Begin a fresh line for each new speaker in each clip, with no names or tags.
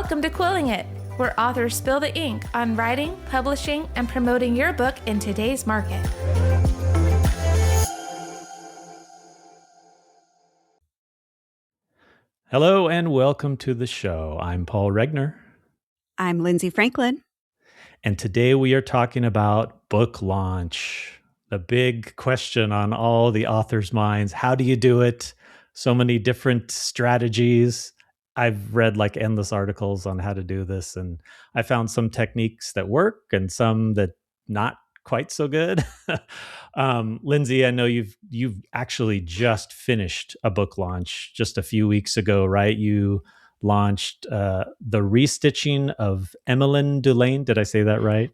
Welcome to Quilling It, where authors spill the ink on writing, publishing, and promoting your book in today's market.
Hello and welcome to the show. I'm Paul Regner.
I'm Lindsay Franklin.
And today we are talking about book launch. The big question on all the authors' minds. How do you do it? So many different strategies. I've read like endless articles on how to do this, and I found some techniques that work and some that not quite so good. Lindsay, I know you've actually just finished a book launch just a few weeks ago, right? You launched the restitching of Emmeline Dulaine. Did I say that right?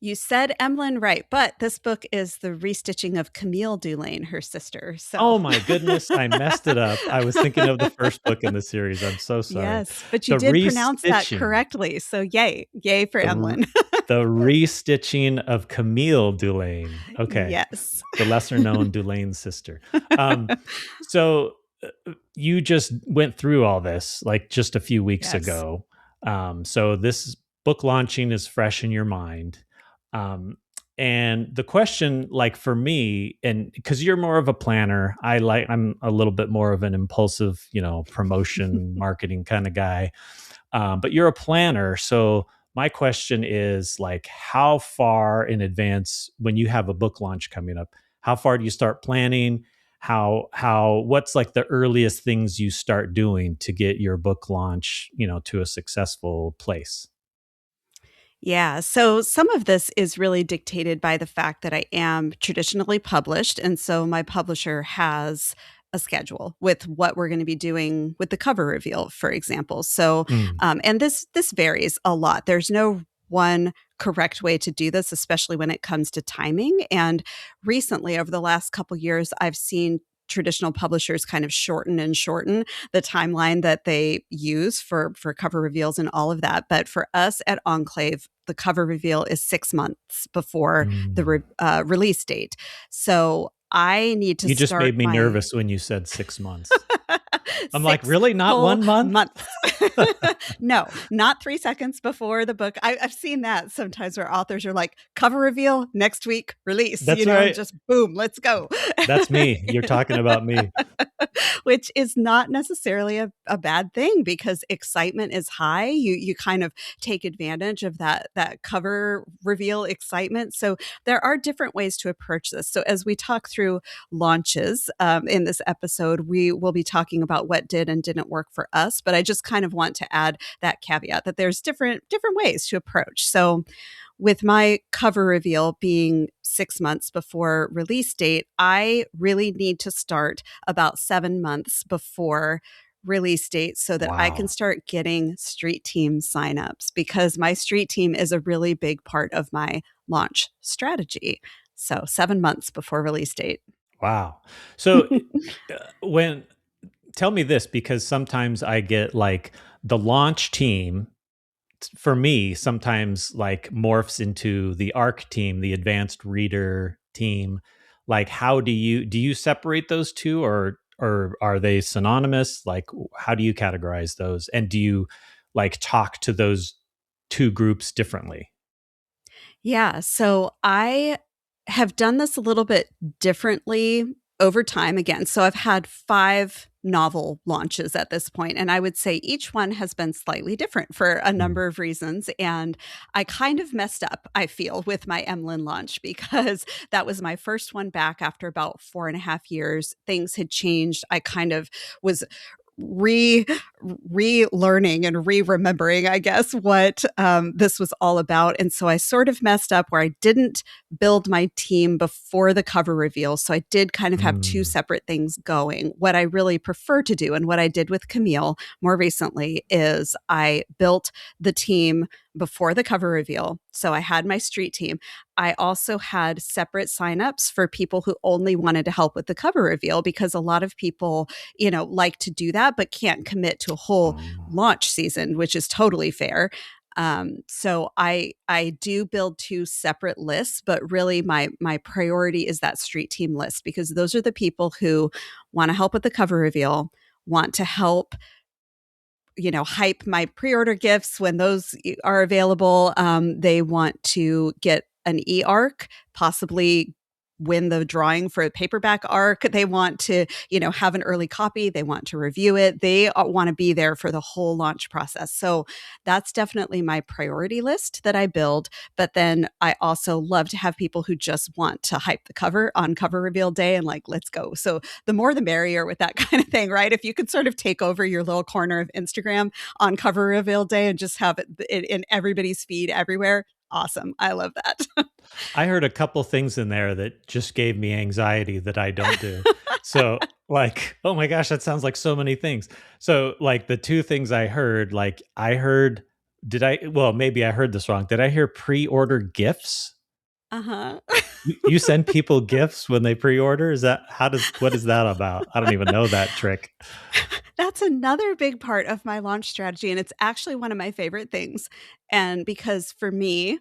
You said Emmeline right, but this book is the restitching of Camille Dulaine, her sister. So.
Oh my goodness, I messed it up. I was thinking of the first book in the series. I'm so sorry.
Yes, but you did pronounce that correctly. So yay for Emmeline.
The restitching of Camille Dulaine. Okay.
Yes.
The lesser known Dulaine sister. So you just went through all this like just a few weeks ago. So this book launching is fresh in your mind. And the question, like for me, and because you're more of a planner, I'm a little bit more of an impulsive, promotion, marketing kind of guy. But you're a planner. So my question is like, how far in advance, when you have a book launch coming up, how far do you start planning? What's like the earliest things you start doing to get your book launch, to a successful place?
Yeah. So some of this is really dictated by the fact that I am traditionally published. And so my publisher has a schedule with what we're going to be doing with the cover reveal, for example. So, and this varies a lot. There's no one correct way to do this, especially when it comes to timing. And recently, over the last couple of years, I've seen traditional publishers kind of shorten the timeline that they use for cover reveals and all of that. But for us at Enclave, the cover reveal is 6 months before the release date. So I need to
You just made me nervous when you said 6 months. I'm like, really? Not 1 month?
No, not 3 seconds before the book. I've seen that sometimes where authors are like, cover reveal next week, release.
That's right.
Just boom, let's go.
That's me. You're talking about me.
Which is not necessarily a bad thing because excitement is high. You kind of take advantage of that cover reveal excitement. So there are different ways to approach this. So as we talk through launches in this episode, we will be talking about what did and didn't work for us. But I just kind of want to add that caveat that there's different ways to approach. So with my cover reveal being 6 months before release date, I really need to start about 7 months before release date so that I can start getting street team signups because my street team is a really big part of my launch strategy. So 7 months before release date.
Wow. So tell me this, because sometimes I get like the launch team for me sometimes like morphs into the ARC team, the advanced reader team. Like, how do you separate those two, or are they synonymous? Like, how do you categorize those? And do you like talk to those two groups differently?
Yeah. So I have done this a little bit differently over time again. So I've had 5 novel launches at this point, and I would say each one has been slightly different for a number of reasons. And I kind of messed up, I feel, with my Emmeline launch because that was my first one back after about 4.5 years. Things had changed. I kind of was relearning and remembering, I guess, what this was all about. And so I sort of messed up where I didn't build my team before the cover reveal. So I did kind of have 2 separate things going. What I really prefer to do and what I did with Camille more recently is I built the team before the cover reveal. So I had my street team. I also had separate signups for people who only wanted to help with the cover reveal because a lot of people, like to do that, but can't commit to a whole launch season, which is totally fair. So I do build 2 separate lists, but really my priority is that street team list because those are the people who want to help with the cover reveal, want to help hype my pre-order gifts when those are available. They want to get an e-arc, possibly win the drawing for a paperback arc. They want to, have an early copy. They want to review it. They want to be there for the whole launch process. So that's definitely my priority list that I build. But then I also love to have people who just want to hype the cover on cover reveal day and like, let's go. So the more the merrier with that kind of thing, right? If you could sort of take over your little corner of Instagram on cover reveal day and just have it in everybody's feed everywhere. Awesome. I love that.
I heard a couple things in there that just gave me anxiety that I don't do. So, like, oh my gosh, that sounds like so many things. So, like, the two things I heard, maybe I heard this wrong. Did I hear pre-order gifts?
Uh-huh.
You send people gifts when they pre-order? What is that about? I don't even know that trick.
That's another big part of my launch strategy. And it's actually one of my favorite things. And because for me,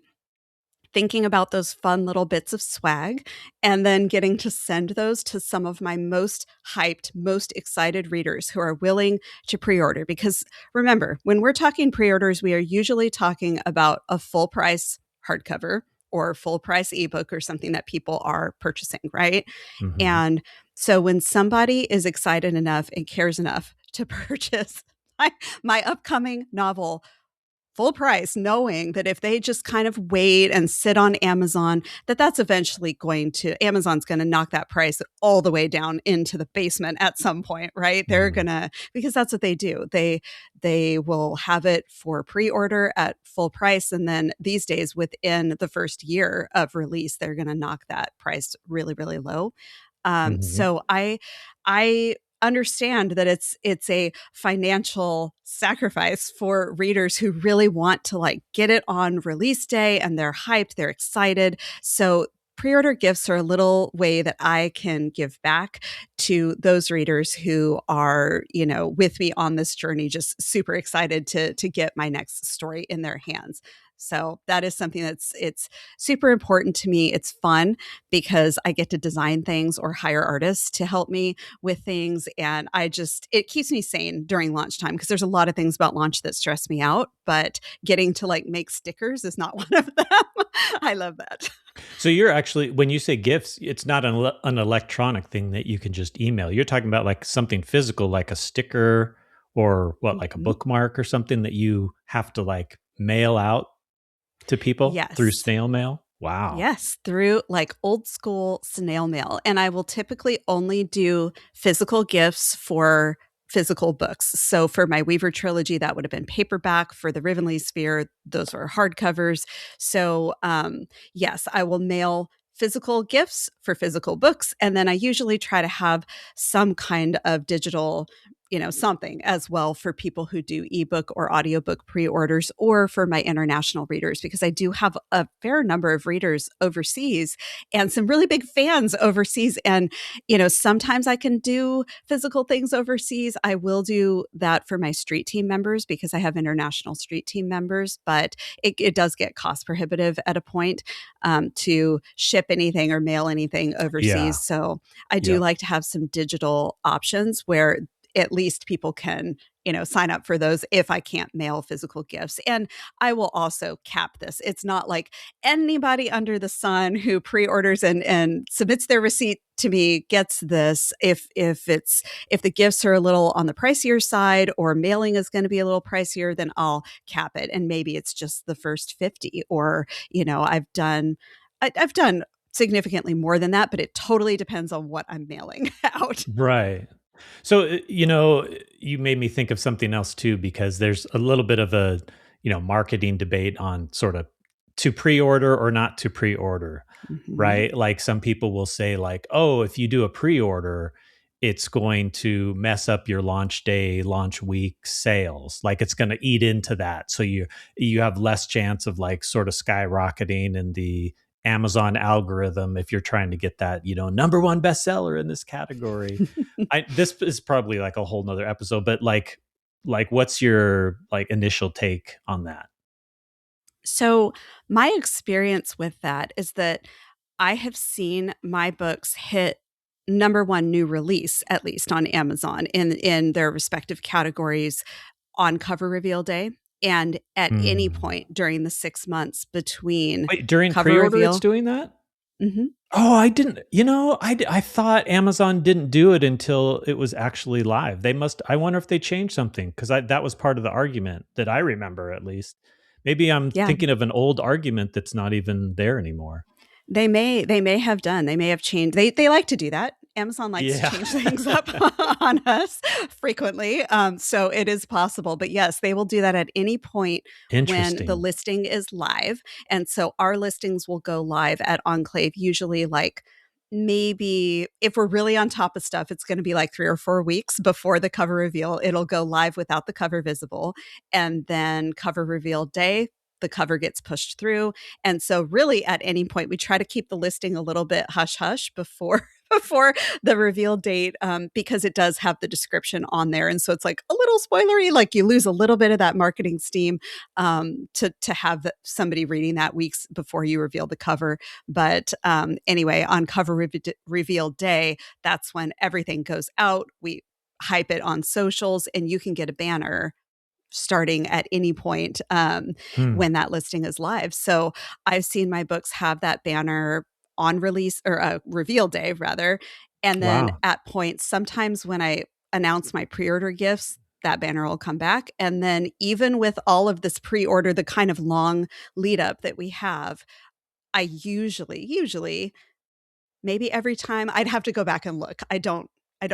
thinking about those fun little bits of swag and then getting to send those to some of my most hyped, most excited readers who are willing to pre-order. Because remember, when we're talking pre-orders, we are usually talking about a full price hardcover or full price ebook or something that people are purchasing, right?
Mhm.
And so when somebody is excited enough and cares enough to purchase my upcoming novel full price, knowing that if they just kind of wait and sit on Amazon, that's eventually Amazon's going to knock that price all the way down into the basement at some point, right? They're
Mhm.
going to, because that's what they do. They will have it for pre-order at full price. And then these days, within the first year of release, they're going to knock that price really, really low.
Mhm.
So I understand that it's a financial sacrifice for readers who really want to like get it on release day and they're hyped, they're excited. So pre-order gifts are a little way that I can give back to those readers who are, with me on this journey, just super excited to get my next story in their hands. So that is something it's super important to me. It's fun because I get to design things or hire artists to help me with things. And it keeps me sane during launch time because there's a lot of things about launch that stress me out, but getting to like make stickers is not one of them. I love that.
So you're actually, when you say gifts, it's not an electronic thing that you can just email. You're talking about like something physical, like a sticker or like a
Mhm.
bookmark or something that you have to like mail out to people through
Yes.
snail mail. Wow.
Yes, through like old school snail mail. And I will typically only do physical gifts for physical books. So for my Weaver trilogy, that would have been paperback. For the Rivenly Sphere, those were hardcovers. So yes, I will mail physical gifts for physical books. And then I usually try to have some kind of digital something as well for people who do ebook or audiobook pre-orders or for my international readers, because I do have a fair number of readers overseas and some really big fans overseas. And, sometimes I can do physical things overseas. I will do that for my street team members because I have international street team members, but it does get cost prohibitive at a point to ship anything or mail anything
Yeah.
overseas. So I do
Yep.
like to have some digital options where at least people can, sign up for those if I can't mail physical gifts. And I will also cap this. It's not like anybody under the sun who pre-orders and submits their receipt to me gets this. If the gifts are a little on the pricier side or mailing is going to be a little pricier, then I'll cap it. And maybe it's just the first 50 or, I've done significantly more than that, but it totally depends on what I'm mailing out.
Right. So, you made me think of something else too, because there's a little bit of a, marketing debate on sort of to pre-order or not to pre-order,
Mhm.
right? Like some people will say like, oh, if you do a pre-order, it's going to mess up your launch day, launch week sales. Like it's going to eat into that. So you have less chance of like sort of skyrocketing in the Amazon algorithm if you're trying to get that, number one bestseller in this category. This is probably like a whole nother episode, but like what's your like initial take on that?
So, my experience with that is that I have seen my books hit number one new release, at least on Amazon in their respective categories on cover reveal day and at any
Hmm.
point during the 6 months between
Wait, during
cover
pre-order, it's
reveal.
doing that?
Mhm.
Oh, I didn't. I thought Amazon didn't do it until it was actually live. They must. I wonder if they changed something because that was part of the argument that I remember at least. Maybe I'm
Yeah.
thinking of an old argument that's not even there anymore.
They may have done. They may have changed. They like to do that. Amazon likes to
Yeah.
change things up on us frequently. So it is possible. But yes, they will do that at any point when the
Interesting.
listing is live. And so our listings will go live at Enclave, usually like maybe if we're really on top of stuff, it's going to be like 3 or 4 weeks before the cover reveal. It'll go live without the cover visible. And then cover reveal day, the cover gets pushed through. And so really at any point, we try to keep the listing a little bit hush hush before before the reveal date, because it does have the description on there. And so it's like a little spoilery, like you lose a little bit of that marketing steam to have somebody reading that weeks before you reveal the cover. But anyway, on reveal day, that's when everything goes out. We hype it on socials and you can get a banner starting at any point
Hmm.
when that listing is live. So I've seen my books have that banner on release or reveal day rather. And then
Wow.
at points, sometimes when I announce my pre-order gifts, that banner will come back. And then even with all of this pre-order, the kind of long lead up that we have, I usually maybe every time I'd have to go back and look. I don't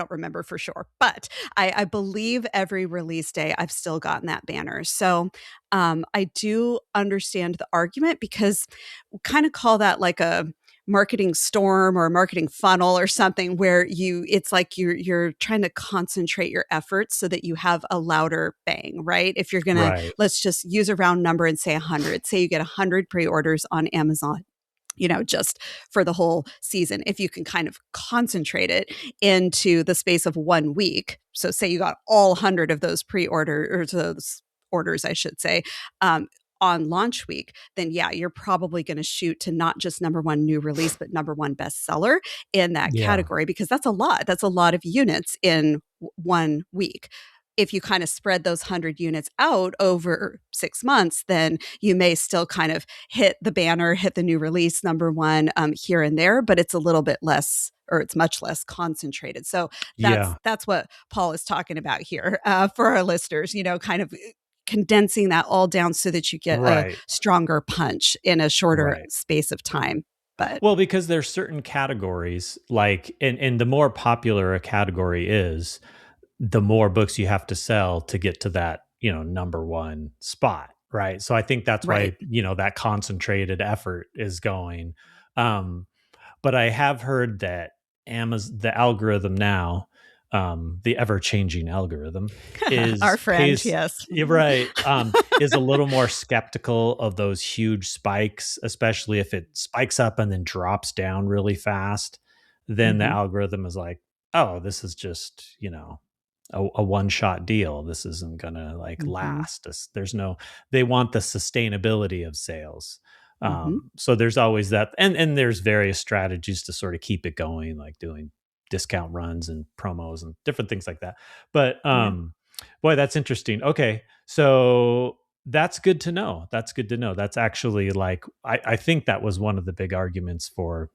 remember for sure, but I believe every release day I've still gotten that banner. So I do understand the argument because we kind of call that like a marketing storm or a marketing funnel or something where it's like you're trying to concentrate your efforts so that you have a louder bang, right? If you're gonna,
Right.
let's just use a round number and say 100. Say you get 100 pre-orders on Amazon, just for the whole season. If you can kind of concentrate it into the space of 1 week. So say you got all 100 of those or those orders, I should say, on launch week, then yeah, you're probably going to shoot to not just number one new release, but number one bestseller in that
Yeah.
category, because that's a lot. That's a lot of units in 1 week. If you kind of spread those 100 units out over 6 months, then you may still kind of hit the banner, hit the new release number one here and there, but it's a little bit less, or it's much less concentrated. So that's
Yeah.
that's what Paul is talking about here for our listeners. Kind of condensing that all down so that you get a
Right.
stronger punch in a shorter
Right.
space of time. But
Well, because there's certain categories like and the more popular a category is, the more books you have to sell to get to that, number one spot, right? So I think that's
right.
why, that concentrated effort is going. Um, but I have heard that the algorithm now, the ever-changing algorithm
Our
is
friend,
pays
yes.
you're right, is a little more skeptical of those huge spikes, especially if it spikes up and then drops down really fast. Then the
Mhm,
algorithm is like, oh, this is just, a one-shot deal. This isn't gonna like
mhm,
last. There's no, they want the sustainability of sales.
mhm.
So there's always that, and there's various strategies to sort of keep it going, like doing discount runs and promos and different things like that. But
Yeah.
boy, that's interesting. Okay, so that's good to know. That's good to know. That's actually like I think that was one of the big arguments for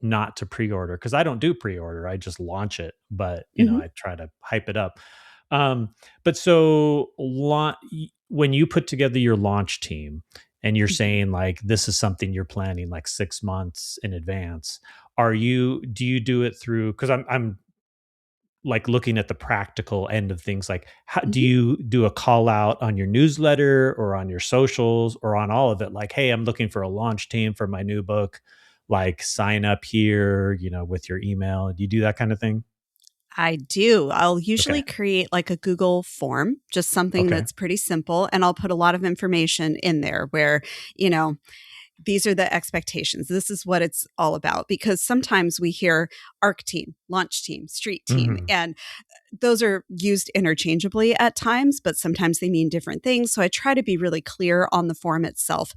not to pre-order, because I don't do pre-order. I just launch it, but
Mhm,
I try to hype it up. But so when you put together your launch team and you're
mhm,
saying like this is something you're planning like 6 months in advance, do you do it through, because I'm like looking at the practical end of things, like how do
mhm.
you do a call out on your newsletter or on your socials or on all of it, like, hey, I'm looking for a launch team for my new book, like sign up here, with your email? Do you do that kind of thing?
I do. I'll
Okay.
usually create like a Google form, just something
Okay.
that's pretty simple, and I'll put a lot of information in there where, you know, these are the expectations. This is what it's all about. Because sometimes we hear ARC team, launch team, street team,
Hmm.
and those are used interchangeably at times, but sometimes they mean different things. So I try to be really clear on the form itself.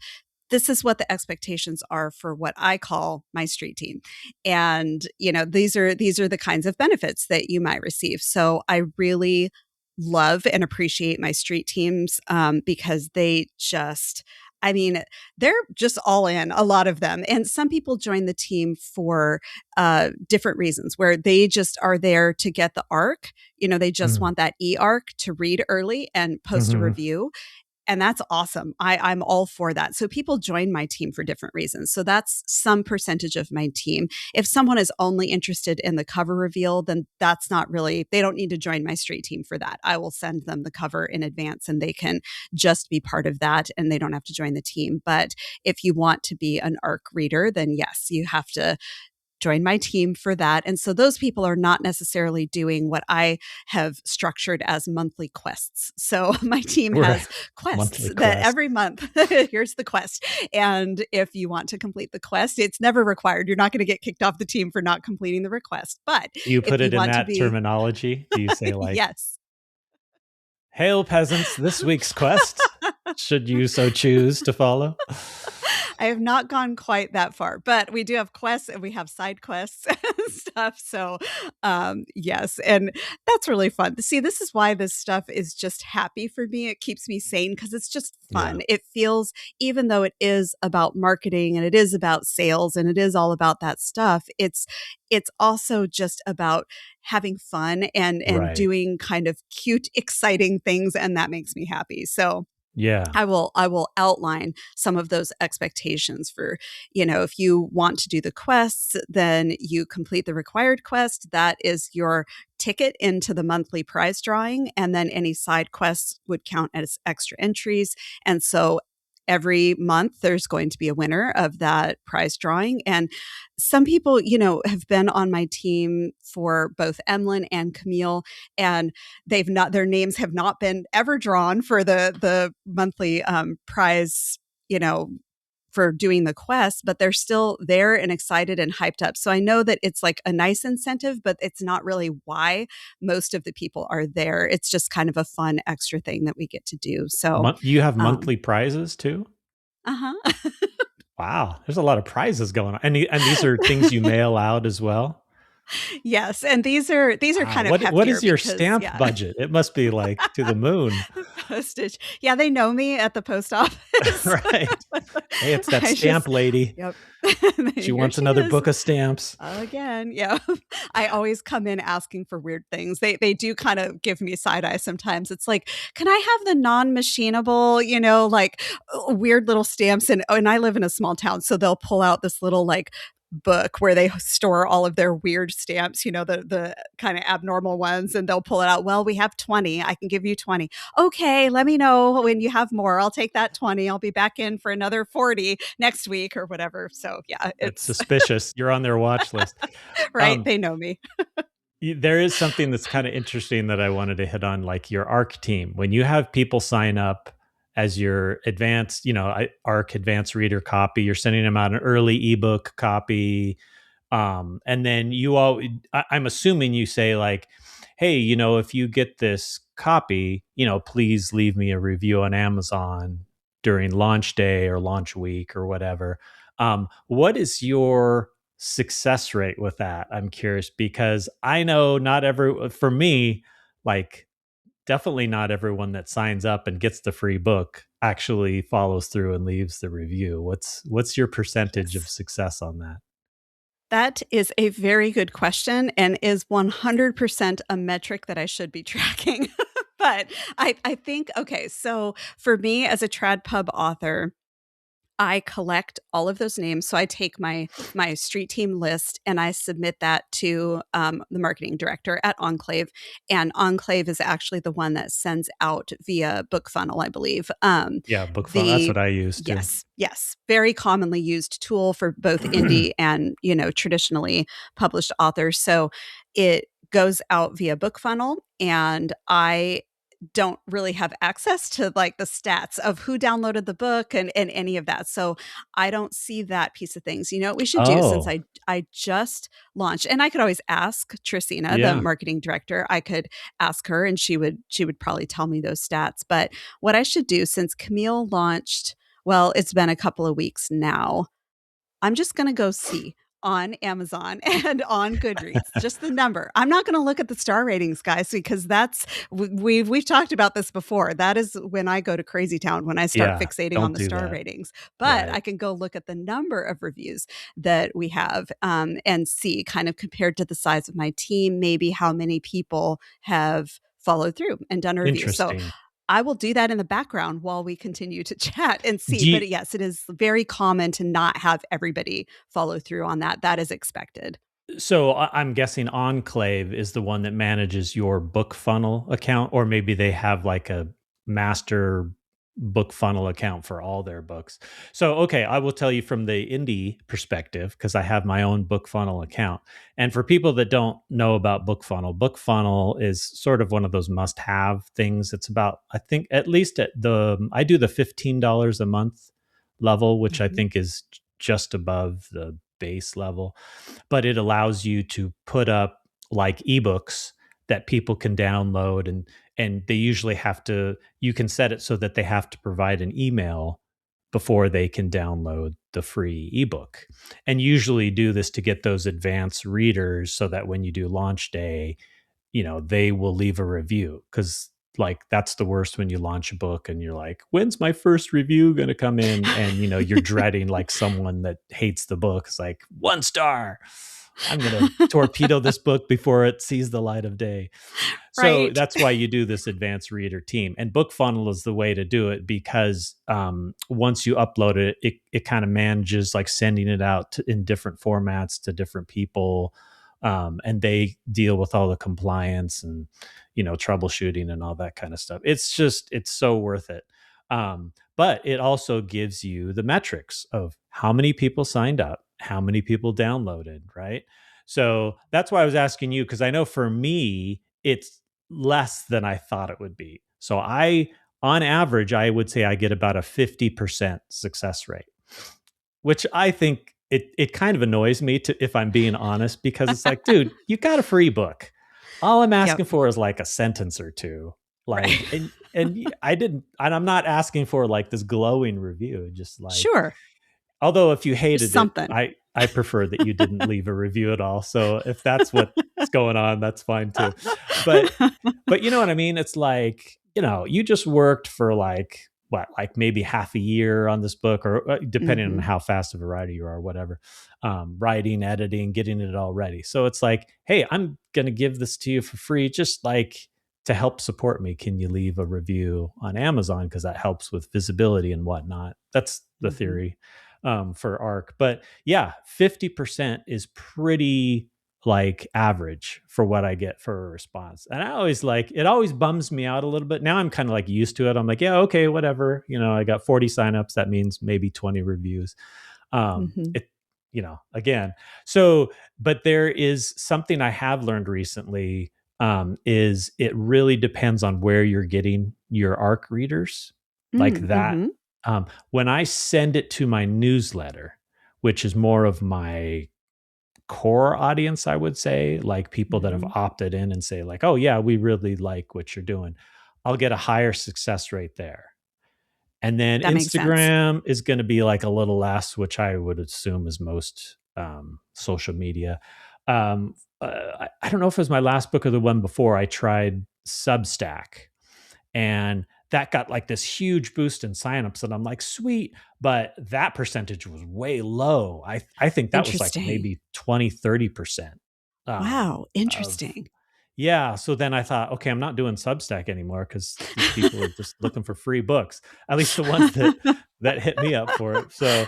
This is what the expectations are for what I call my street team. And, these are the kinds of benefits that you might receive. So I really love and appreciate my street teams because they just, I mean, they're just all in, a lot of them. And some people join the team for different reasons, where they just are there to get the arc. They just want that e-arc to read early and post a
Mm-hmm.
review. And that's awesome. I'm all for that. So people join my team for different reasons. So that's some percentage of my team. If someone is only interested in the cover reveal, then that's not really, they don't need to join my street team for that. I will send them the cover in advance and they can just be part of that and they don't have to join the team. But if you want to be an ARC reader, then yes, you have to join my team for that. And so those people are not necessarily doing what I have structured as monthly quests. So my team has quests that every month, here's the quest. And if you want to complete the quest, it's never required. You're not going to get kicked off the team for not completing the request. But
you put it in that terminology? Do you say like,
yes.
Hail peasants, this week's quest, should you so choose to follow?
I have not gone quite that far, but we do have quests and we have side quests and stuff. So, yes. And that's really fun. See, this is why this stuff is just happy for me. It keeps me sane because it's just fun. Yeah. It feels, even though it is about marketing and it is about sales and it is all about that stuff, it's also just about having fun and doing kind of cute, exciting things. And that makes me happy. So yeah, I will outline some of those expectations for, if you want to do the quests, then you complete the required quest. That is your ticket into the monthly prize drawing. And then any side quests would count as extra entries. And so every month there's going to be a winner of that prize drawing. And some people, have been on my team for both Emlyn and Camille, and their names have not been ever drawn for the monthly prize, for doing the quest, but they're still there and excited and hyped up. So I know that it's like a nice incentive, but it's not really why most of the people are there. It's just kind of a fun extra thing that we get to do. So
you have monthly prizes too?
Uh-huh.
Wow. There's a lot of prizes going on. And these are things you mail out as well?
Yes, and these are kind of heftier.
What is your stamp budget? It must be like to the moon.
Postage. Yeah, they know me at the post office.
Right. Hey, it's that stamp lady.
Yep.
She wants another book of stamps.
Again, yeah. I always come in asking for weird things. They do kind of give me side eye sometimes. It's like, can I have the non-machinable, like weird little stamps? And I live in a small town, so they'll pull out this little like book where they store all of their weird stamps, the kind of abnormal ones, and they'll pull it out. Well, we have 20. I can give you 20. Okay, let me know when you have more. I'll take that 20. I'll be back in for another 40 next week or whatever. So yeah,
it's suspicious. You're on their watch list.
Right. They know me.
There is something that's kind of interesting that I wanted to hit on, like your ARC team. When you have people sign up as your advanced, ARC advanced reader copy, you're sending them out an early ebook copy. And then I'm assuming you say like, hey, if you get this copy, please leave me a review on Amazon during launch day or launch week or whatever. What is your success rate with that? I'm curious, because I know for me, like, definitely not everyone that signs up and gets the free book actually follows through and leaves the review. What's your percentage of success on that?
That is a very good question and is 100% a metric that I should be tracking. But I think, okay, so for me as a TradPub author, I collect all of those names. So I take my street team list and I submit that to the marketing director at Enclave. And Enclave is actually the one that sends out via BookFunnel, I believe.
Yeah, BookFunnel. That's what I use too.
Yes. Very commonly used tool for both indie and, traditionally published authors. So it goes out via BookFunnel, and I don't really have access to like the stats of who downloaded the book and any of that. So I don't see that piece of things. What we should do, since I just launched, and I could always ask Tracina, the marketing director, I could ask her and she would probably tell me those stats. But what I should do, since Camille launched, well, it's been a couple of weeks now, I'm just going to go see. on Amazon and on Goodreads, just the number. I'm not going to look at the star ratings, guys, because we've talked about this before. That is when I go to crazy town, when I start
Yeah,
fixating on
don't
the
do
star
that.
ratings. But
Right.
I can go look at the number of reviews that we have, and see, kind of compared to the size of my team, maybe how many people have followed through and done a review. So
Interesting.
I will do that in the background while we continue to chat and see.
Do you,
But yes, it is very common to not have everybody follow through on that. That is expected.
so I'm guessing Enclave is the one that manages your book funnel account, or maybe they have like a master book funnel account for all their books. So, okay, I will tell you from the indie perspective, because I have my own book funnel account. And for people that don't know about book funnel is sort of one of those must have things. It's about, I think, at least I do the $15 a month level, which I
Mhm.
think is just above the base level, but it allows you to put up like ebooks that people can download, and they usually have to, you can set it so that they have to provide an email before they can download the free ebook, and usually do this to get those advanced readers so that when you do launch day, they will leave a review, because like that's the worst when you launch a book and you're like, when's my first review going to come in? And you're dreading like someone that hates the book. It's like 1 star. I'm going to torpedo this book before it sees the light of day. So
Right.
that's why you do this advanced reader team, and book funnel is the way to do it, because once you upload it, it kind of manages like sending it out in different formats to different people. And they deal with all the compliance and troubleshooting and all that kind of stuff. It's so worth it. But it also gives you the metrics of how many people signed up, how many people downloaded, right? So that's why I was asking you, because I know for me it's less than I thought it would be. So on average, I would say I get about a 50% success rate, which I think it kind of annoys me, to, if I'm being honest, because it's like, dude, you got a free book. All I'm
Yep.
asking for is like a sentence or two.
Right.
Like, and I'm not asking for like this glowing review. Just like,
Sure.
although if you
Just
hated it,
something.
I prefer that you didn't leave a review at all. So if that's what's going on, that's fine too. But you know what I mean? It's like, you just worked for like what, like maybe half a year on this book, or depending on
Mhm.
how fast of a writer you are, whatever, writing, editing, getting it all ready. So it's like, hey, I'm going to give this to you for free, just like to help support me. Can you leave a review on Amazon? Because that helps with visibility and whatnot. That's the
Mhm.
theory for ARC. But yeah, 50% is pretty like average for what I get for a response. And I always like, it always bums me out a little bit. Now I'm kind of like used to it. I'm like, yeah, okay, whatever. I got 40 signups. That means maybe 20 reviews.
Mhm.
It, again. So, but there is something I have learned recently, is it really depends on where you're getting your ARC readers, like
Mm,
that.
mhm.
When I send it to my newsletter, which is more of my core audience, I would say, like people that have
Mhm.
opted in and say like, oh yeah, we really like what you're doing, I'll get a higher success rate there. And then
That makes sense.
Instagram is going to be like a little less, which I would assume is most social media. I don't know if it was my last book or the one before, I tried Substack, and that got like this huge boost in signups, and I'm like, sweet, but that percentage was way low. I think that was like
Interesting.
maybe 20-30%
Wow,
of,
interesting.
yeah. So then I thought, okay, I'm not doing Substack anymore, because these people are just looking for free books, at least the ones that hit me up for it. So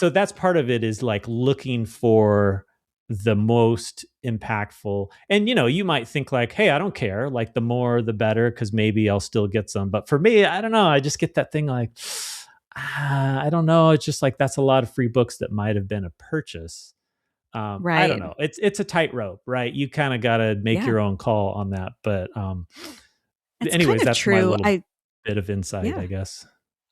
that's part of it, is like looking for the most impactful. And you might think like, hey, I don't care, like the more the better, because maybe I'll still get some. But for me, I don't know, I just get that thing like, I don't know, it's just like that's a lot of free books that might have been a purchase. I don't
Right.
know. It's a tightrope, right? You kind of got to make
Yeah.
your own call on that. But
It's kind
anyways,
of
that's my
true.
little bit of insight,
Yeah.
I guess.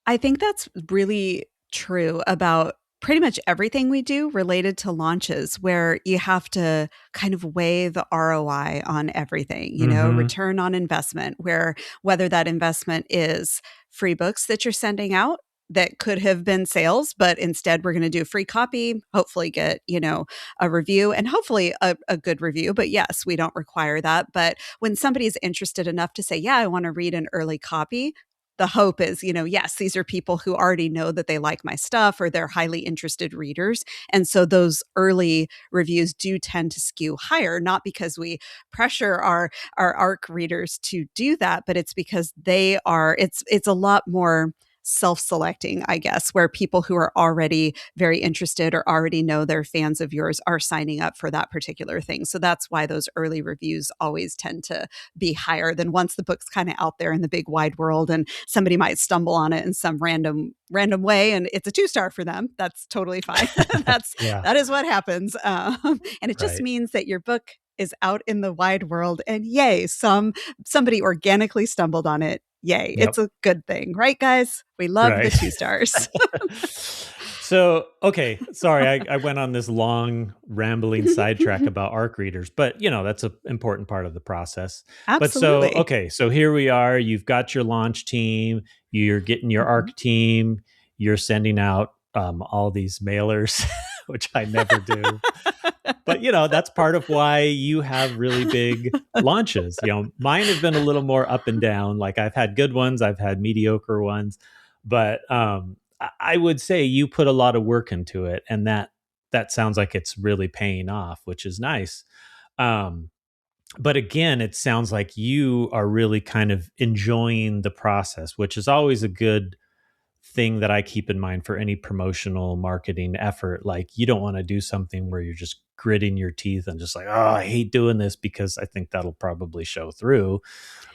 I think that's really true about pretty much everything we do related to launches, where you have to kind of weigh the ROI on everything,
Hmm.
return on investment, where whether that investment is free books that you're sending out, that could have been sales, but instead we're going to do a free copy, hopefully get, a review and hopefully a good review. But yes, we don't require that. But when somebody's interested enough to say, yeah, I want to read an early copy, the hope is, yes, these are people who already know that they like my stuff or they're highly interested readers. And so those early reviews do tend to skew higher, not because we pressure our ARC readers to do that, but it's because it's a lot more self-selecting, I guess, where people who are already very interested or already know they're fans of yours are signing up for that particular thing. So that's why those early reviews always tend to be higher than once the book's kind of out there in the big wide world and somebody might stumble on it in some random way and it's a 2-star for them. That's totally fine. That is what happens. And it just means that your book is out in the wide world and yay, somebody organically stumbled on it. Yay. Yep. It's a good thing, right, guys? We love the 2 stars.
So, okay, sorry, I went on this long rambling sidetrack about ARC readers, but that's an important part of the process.
Absolutely.
But so here we are, you've got your launch team, you're getting your ARC team, you're sending out all these mailers, which I never do. But, that's part of why you have really big launches. Mine have been a little more up and down. Like I've had good ones, I've had mediocre ones, but I would say you put a lot of work into it. And that sounds like it's really paying off, which is nice. But again, it sounds like you are really kind of enjoying the process, which is always a good thing that I keep in mind for any promotional marketing effort. Like you don't want to do something where you're just gritting your teeth and just like, oh, I hate doing this, because I think that'll probably show through.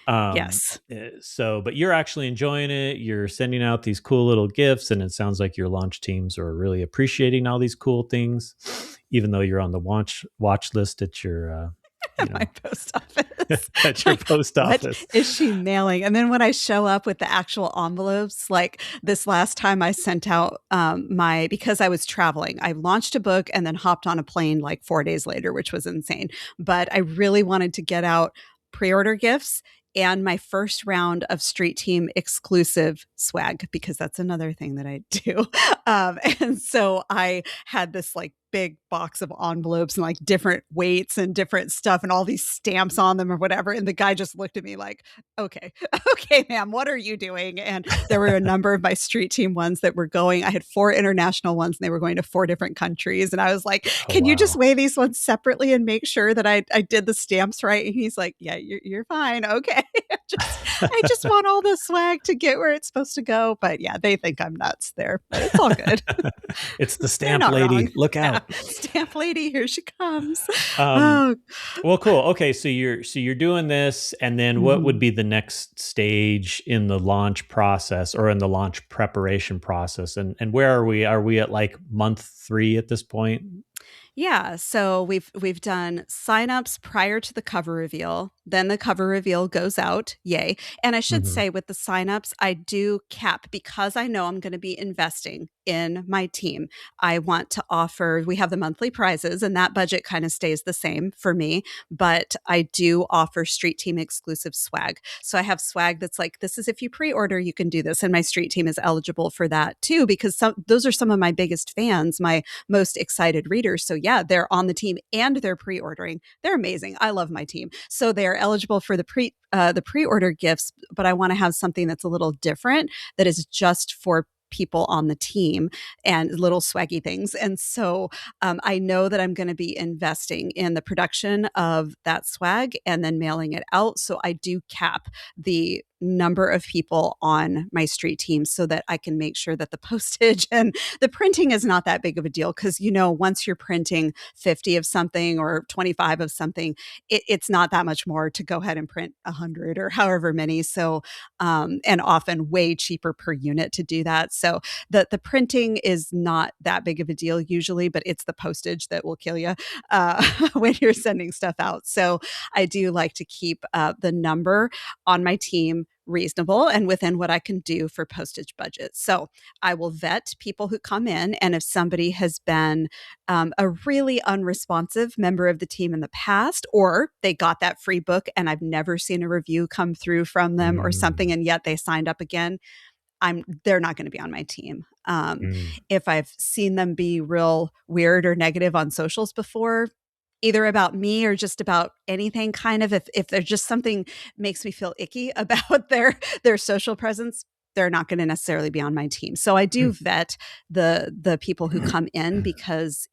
Yes.
So, but you're actually enjoying it. You're sending out these cool little gifts, and it sounds like your launch teams are really appreciating all these cool things, even though you're on the watch list at your
my post office.
At your post office.
What is she mailing? And then when I show up with the actual envelopes, like this last time I sent out because I was traveling, I launched a book and then hopped on a plane like 4 days later, which was insane. But I really wanted to get out pre-order gifts and my first round of Street Team exclusive swag, because that's another thing that I do. And so I had this like big box of envelopes and like different weights and different stuff and all these stamps on them or whatever. And the guy just looked at me like, okay, ma'am, what are you doing? And there were a number of my Street Team ones that were going. I had 4 international ones and they were going to 4 different countries. And I was like, can you just weigh these ones separately and make sure that I did the stamps right? And he's like, yeah, you're fine. Okay. I just want all the swag to get where it's supposed to go. But yeah, they think I'm nuts there, but it's all good.
It's the stamp lady.
Wrong.
Look out.
Yeah. Stamp lady, here she comes.
Well, cool. Okay, so you're doing this, and then what would be the next stage in the launch process or in the launch preparation process? And where are we? Are we at like month 3 at this point?
Yeah, so we've done signups prior to the cover reveal. Then the cover reveal goes out. Yay. And I should say with the signups, I do cap, because I know I'm going to be investing in my team. I want to offer, we have the monthly prizes and that budget kind of stays the same for me, but I do offer Street Team exclusive swag. So I have swag that's like, this is if you pre-order, you can do this. And my Street Team is eligible for that too, because those are some of my biggest fans, my most excited readers. So yeah, they're on the team and they're pre-ordering. They're amazing. I love my team. So they're eligible for the pre-order gifts, but I want to have something that's a little different, that is just for people on the team and little swaggy things. And so I know that I'm going to be investing in the production of that swag and then mailing it out. So I do cap the number of people on my Street Team so that I can make sure that the postage and the printing is not that big of a deal. Because, once you're printing 50 of something or 25 of something, it's not that much more to go ahead and print 100 or however many. So, and often way cheaper per unit to do that. So the printing is not that big of a deal usually, but it's the postage that will kill you when you're sending stuff out. So I do like to keep the number on my team reasonable and within what I can do for postage budget. So I will vet people who come in. And if somebody has been a really unresponsive member of the team in the past, or they got that free book and I've never seen a review come through from them or something, and yet they signed up again, they're not going to be on my team.
Mm.
If I've seen them be real weird or negative on socials before, either about me or just about anything, kind of, if there's just something makes me feel icky about their social presence, they're not going to necessarily be on my team. So I do vet the people who come in, because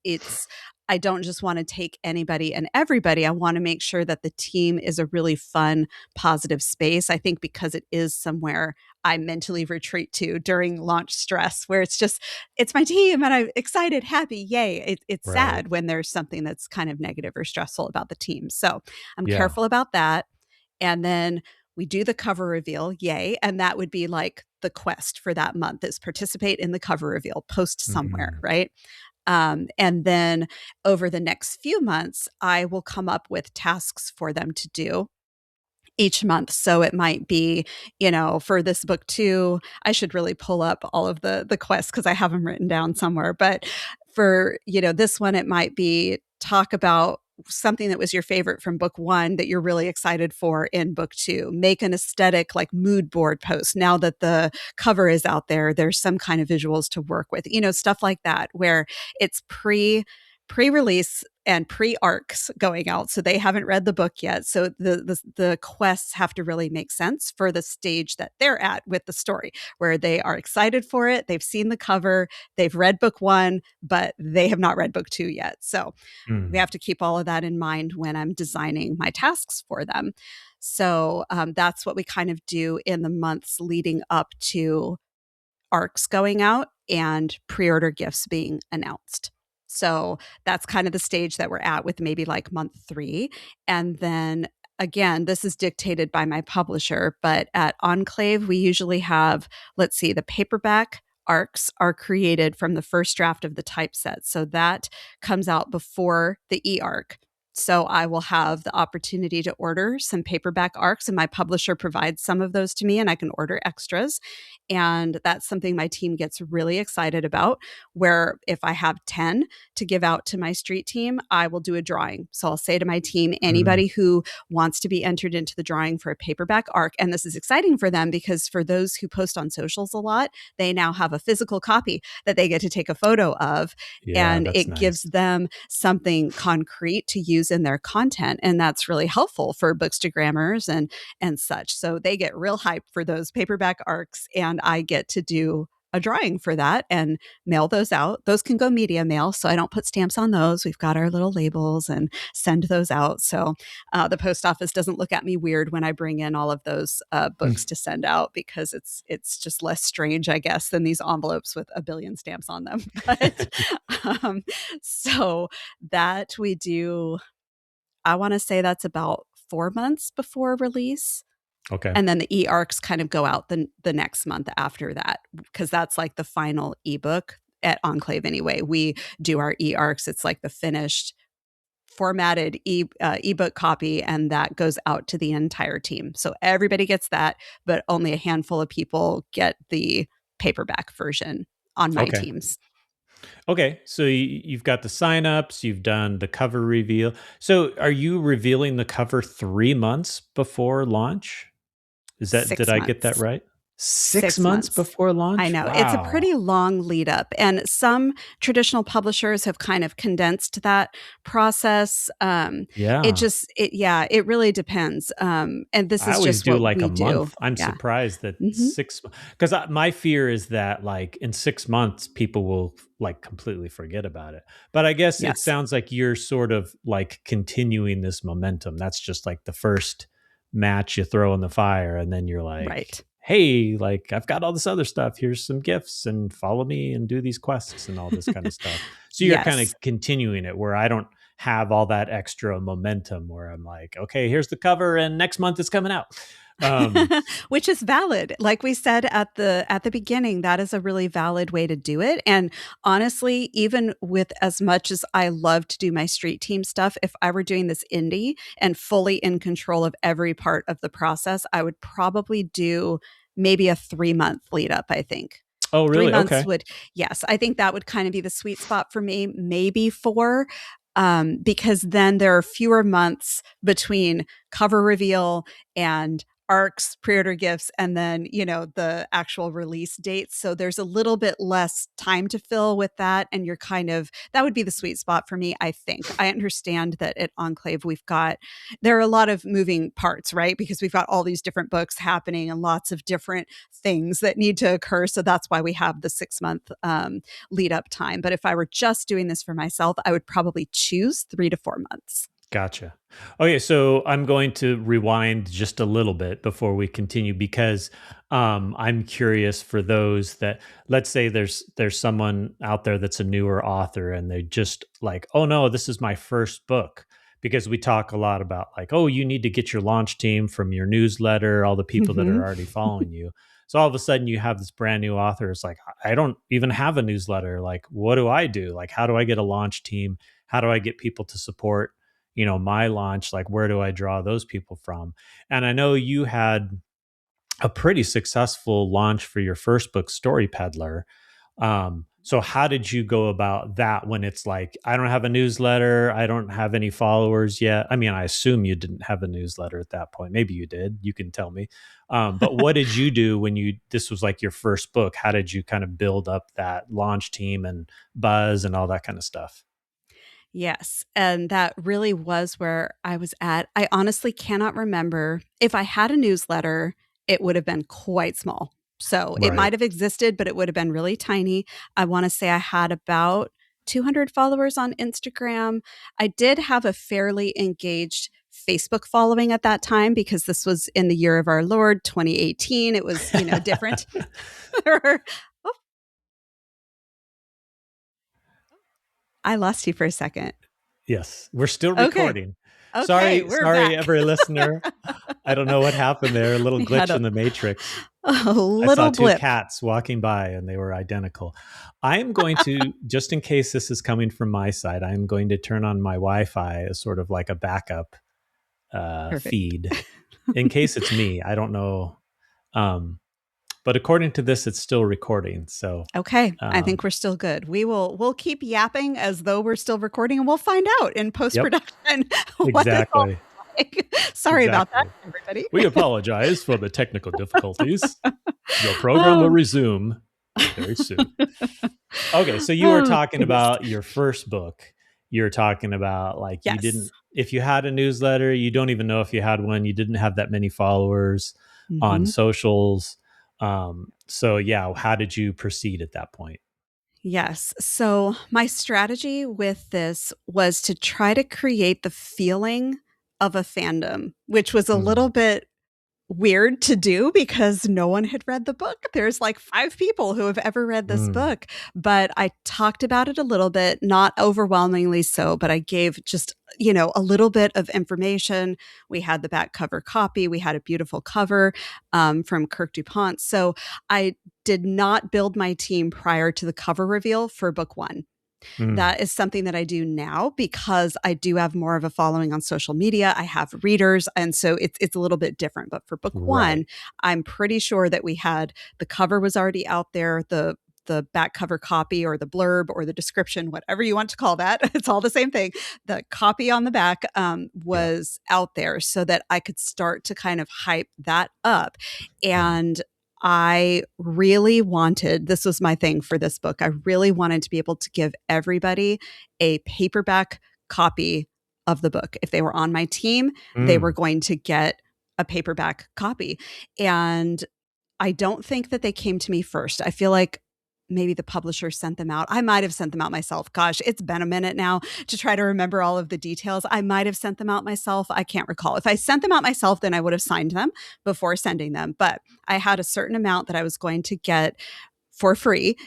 I don't just want to take anybody and everybody. I want to make sure that the team is a really fun, positive space. I think because it is somewhere I mentally retreat to during launch stress, where it's my team and I'm excited, happy, yay. It's
Right.
sad when there's something that's kind of negative or stressful about the team. So I'm
Yeah.
careful about that. And then we do the cover reveal, yay. And that would be like the quest for that month, is participate in the cover reveal, post somewhere, right? And then over the next few months, I will come up with tasks for them to do each month. So it might be, for this book too, I should really pull up all of the quests because I have them written down somewhere. But for, this one, it might be talk about something that was your favorite from book one that you're really excited for in book two. Make an aesthetic like mood board post. Now that the cover is out there, there's some kind of visuals to work with, stuff like that, where it's pre-release and pre-arcs going out, so they haven't read the book yet. So the quests have to really make sense for the stage that they're at with the story, where they are excited for it. They've seen the cover, they've read book one, but they have not read book two yet. So we have to keep all of that in mind when I'm designing my tasks for them. So that's what we kind of do in the months leading up to arcs going out and pre-order gifts being announced. So that's kind of the stage that we're at with maybe like month 3. And then again, this is dictated by my publisher, but at Enclave, we usually have, the paperback arcs are created from the first draft of the typeset. So that comes out before the e-arc. So I will have the opportunity to order some paperback arcs, and my publisher provides some of those to me, and I can order extras. And that's something my team gets really excited about, where if I have 10 to give out to my street team, I will do a drawing. So I'll say to my team, anybody who wants to be entered into the drawing for a paperback arc, and this is exciting for them because for those who post on socials a lot, they now have a physical copy that they get to take a photo of.
Yeah,
and
that's
it
nice.
gives them something concrete to use in their content. And that's really helpful for bookstagrammers and such. So they get real hyped for those paperback arcs, and I get to do a drawing for that and mail those out. Those can go media mail, so I don't put stamps on those. We've got our little labels and send those out. So the post office doesn't look at me weird when I bring in all of those books to send out, because it's just less strange, I guess, than these envelopes with a billion stamps on them. But so that we do, I want to say that's about 4 months before release.
Okay.
And then the e-arcs kind of go out the next month after that, because that's like the final ebook at Enclave anyway. We do our e-arcs. It's like the finished formatted ebook copy, and that goes out to the entire team. So everybody gets that, but only a handful of people get the paperback version on my teams.
Okay, so you've got the signups, you've done the cover reveal. So are you revealing the cover 3 months before launch? Is that,
6
did I get that
months.
right? 6
6
months
months.
before launch?
I know.
Wow.
It's a pretty long lead up. And some traditional publishers have kind of condensed that process. It really depends. And this
I
is
always
just
do
what
like
we
a
do.
month. I'm
Yeah.
surprised that 6, because my fear is that like in 6 months, people will like completely forget about it. But I guess it
Yes.
sounds like you're sort of like continuing this momentum. That's just like the first match you throw in the fire, and then you're like,
Right.
hey, like I've got all this other stuff. Here's some gifts, and follow me and do these quests and all this kind of stuff. So you're kind
Yes.
of continuing it, where I don't have all that extra momentum where I'm like, okay, here's the cover and next month it's coming out.
Which is valid. Like we said at the beginning, that is a really valid way to do it. And honestly, even with as much as I love to do my street team stuff, if I were doing this indie and fully in control of every part of the process, I would probably do maybe a 3-month lead up, I think.
Oh, really?
3 months
Okay.
yes, I think that would kind of be the sweet spot for me, maybe 4, because then there are fewer months between cover reveal and arcs, pre-order gifts, and then, the actual release dates. So there's a little bit less time to fill with that. And that would be the sweet spot for me, I think. I understand that at Enclave, there are a lot of moving parts, right? Because we've got all these different books happening and lots of different things that need to occur. So that's why we have the 6-month lead up time. But if I were just doing this for myself, I would probably choose 3 to 4 months.
Gotcha. Okay, so I'm going to rewind just a little bit before we continue because I'm curious for those that, let's say there's someone out there that's a newer author and they just like, oh no, this is my first book. Because we talk a lot about like, oh, you need to get your launch team from your newsletter, all the people that are already following you. So all of a sudden you have this brand new author. It's like, I don't even have a newsletter. Like, what do I do? Like, how do I get a launch team? How do I get people to support my launch? Like, where do I draw those people from? And I know you had a pretty successful launch for your first book, Story Peddler. So how did you go about that when it's like, I don't have a newsletter, I don't have any followers yet? I mean, I assume you didn't have a newsletter at that point. Maybe you did. You can tell me. But what did you do when this was like your first book? How did you kind of build up that launch team and buzz and all that kind of stuff?
Yes. And that really was where I was at. I honestly cannot remember if I had a newsletter, it would have been quite small. So it
Right.
might have existed, but it would have been really tiny. I want to say I had about 200 followers on Instagram. I did have a fairly engaged Facebook following at that time because this was in the year of our Lord, 2018. It was, different. Oh, I lost you for a second.
Yes, we're still
Okay.
recording.
Okay,
Sorry,
we're
sorry,
back.
every listener. I don't know what happened there. A little
We had
glitch in the matrix.
a
I saw
little
two
blip.
cats walking by and they were identical. I'm going to, just in case this is coming from my side, I'm going to turn on my Wi-Fi as sort of like a backup
Perfect.
feed in case it's me. I don't know. But according to this, it's still recording. So
Okay, I think we're still good. We'll keep yapping as though we're still recording, and we'll find out in post-production what it's all
exactly.
like. Sorry about that,
Exactly.
everybody.
We apologize for the technical difficulties. Your program will resume very soon. Okay, so you were talking
Goodness.
about your first book. You're talking about like you
Yes.
didn't, if you had a newsletter, you don't even know if you had one. You didn't have that many followers on
Mhm.
socials. So yeah, how did you proceed at that point?
Yes. So my strategy with this was to try to create the feeling of a fandom, which was a little
Mm,
bit weird to do because no one had read the book. There's like 5 people who have ever read this
mm,
book, but I talked about it a little bit, not overwhelmingly so, but I gave just, a little bit of information. We had the back cover copy. We had a beautiful cover from Kirk DuPont. So I did not build my team prior to the cover reveal for book 1.
mm,
That is something that I do now because I do have more of a following on social media. I have readers, and so it's a little bit different. But for book
right.
1, I'm pretty sure that we had the cover was already out there, the back cover copy or the blurb or the description, whatever you want to call that. It's all the same thing. The copy on the back
Yeah.
was out there so that I could start to kind of hype that up.
Mm,
And I really wanted, this was my thing for this book. I really wanted to be able to give everybody a paperback copy of the book. If they were on my team, they were
mm,
going to get a paperback copy. And I don't think that they came to me first. I feel like maybe the publisher sent them out. I might have sent them out myself. Gosh, it's been a minute now to try to remember all of the details. I might have sent them out myself. I can't recall. If I sent them out myself, then I would have signed them before sending them. But I had a certain amount that I was going to get for free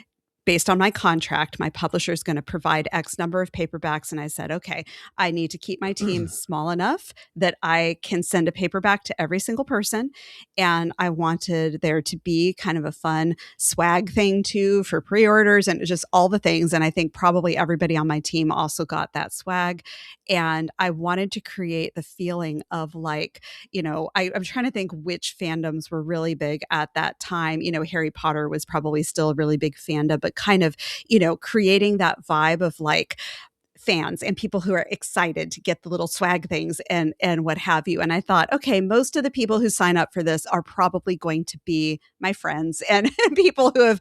based on my contract. My publisher is going to provide X number of paperbacks. And I said, okay, I need to keep my team small enough that I can send a paperback to every single person. And I wanted there to be kind of a fun swag thing too for pre-orders and just all the things. And I think probably everybody on my team also got that swag. And I wanted to create the feeling of like, I'm trying to think which fandoms were really big at that time. Harry Potter was probably still a really big fandom, but kind of, creating that vibe of like fans and people who are excited to get the little swag things and what have you. And I thought, okay, most of the people who sign up for this are probably going to be my friends and people who have,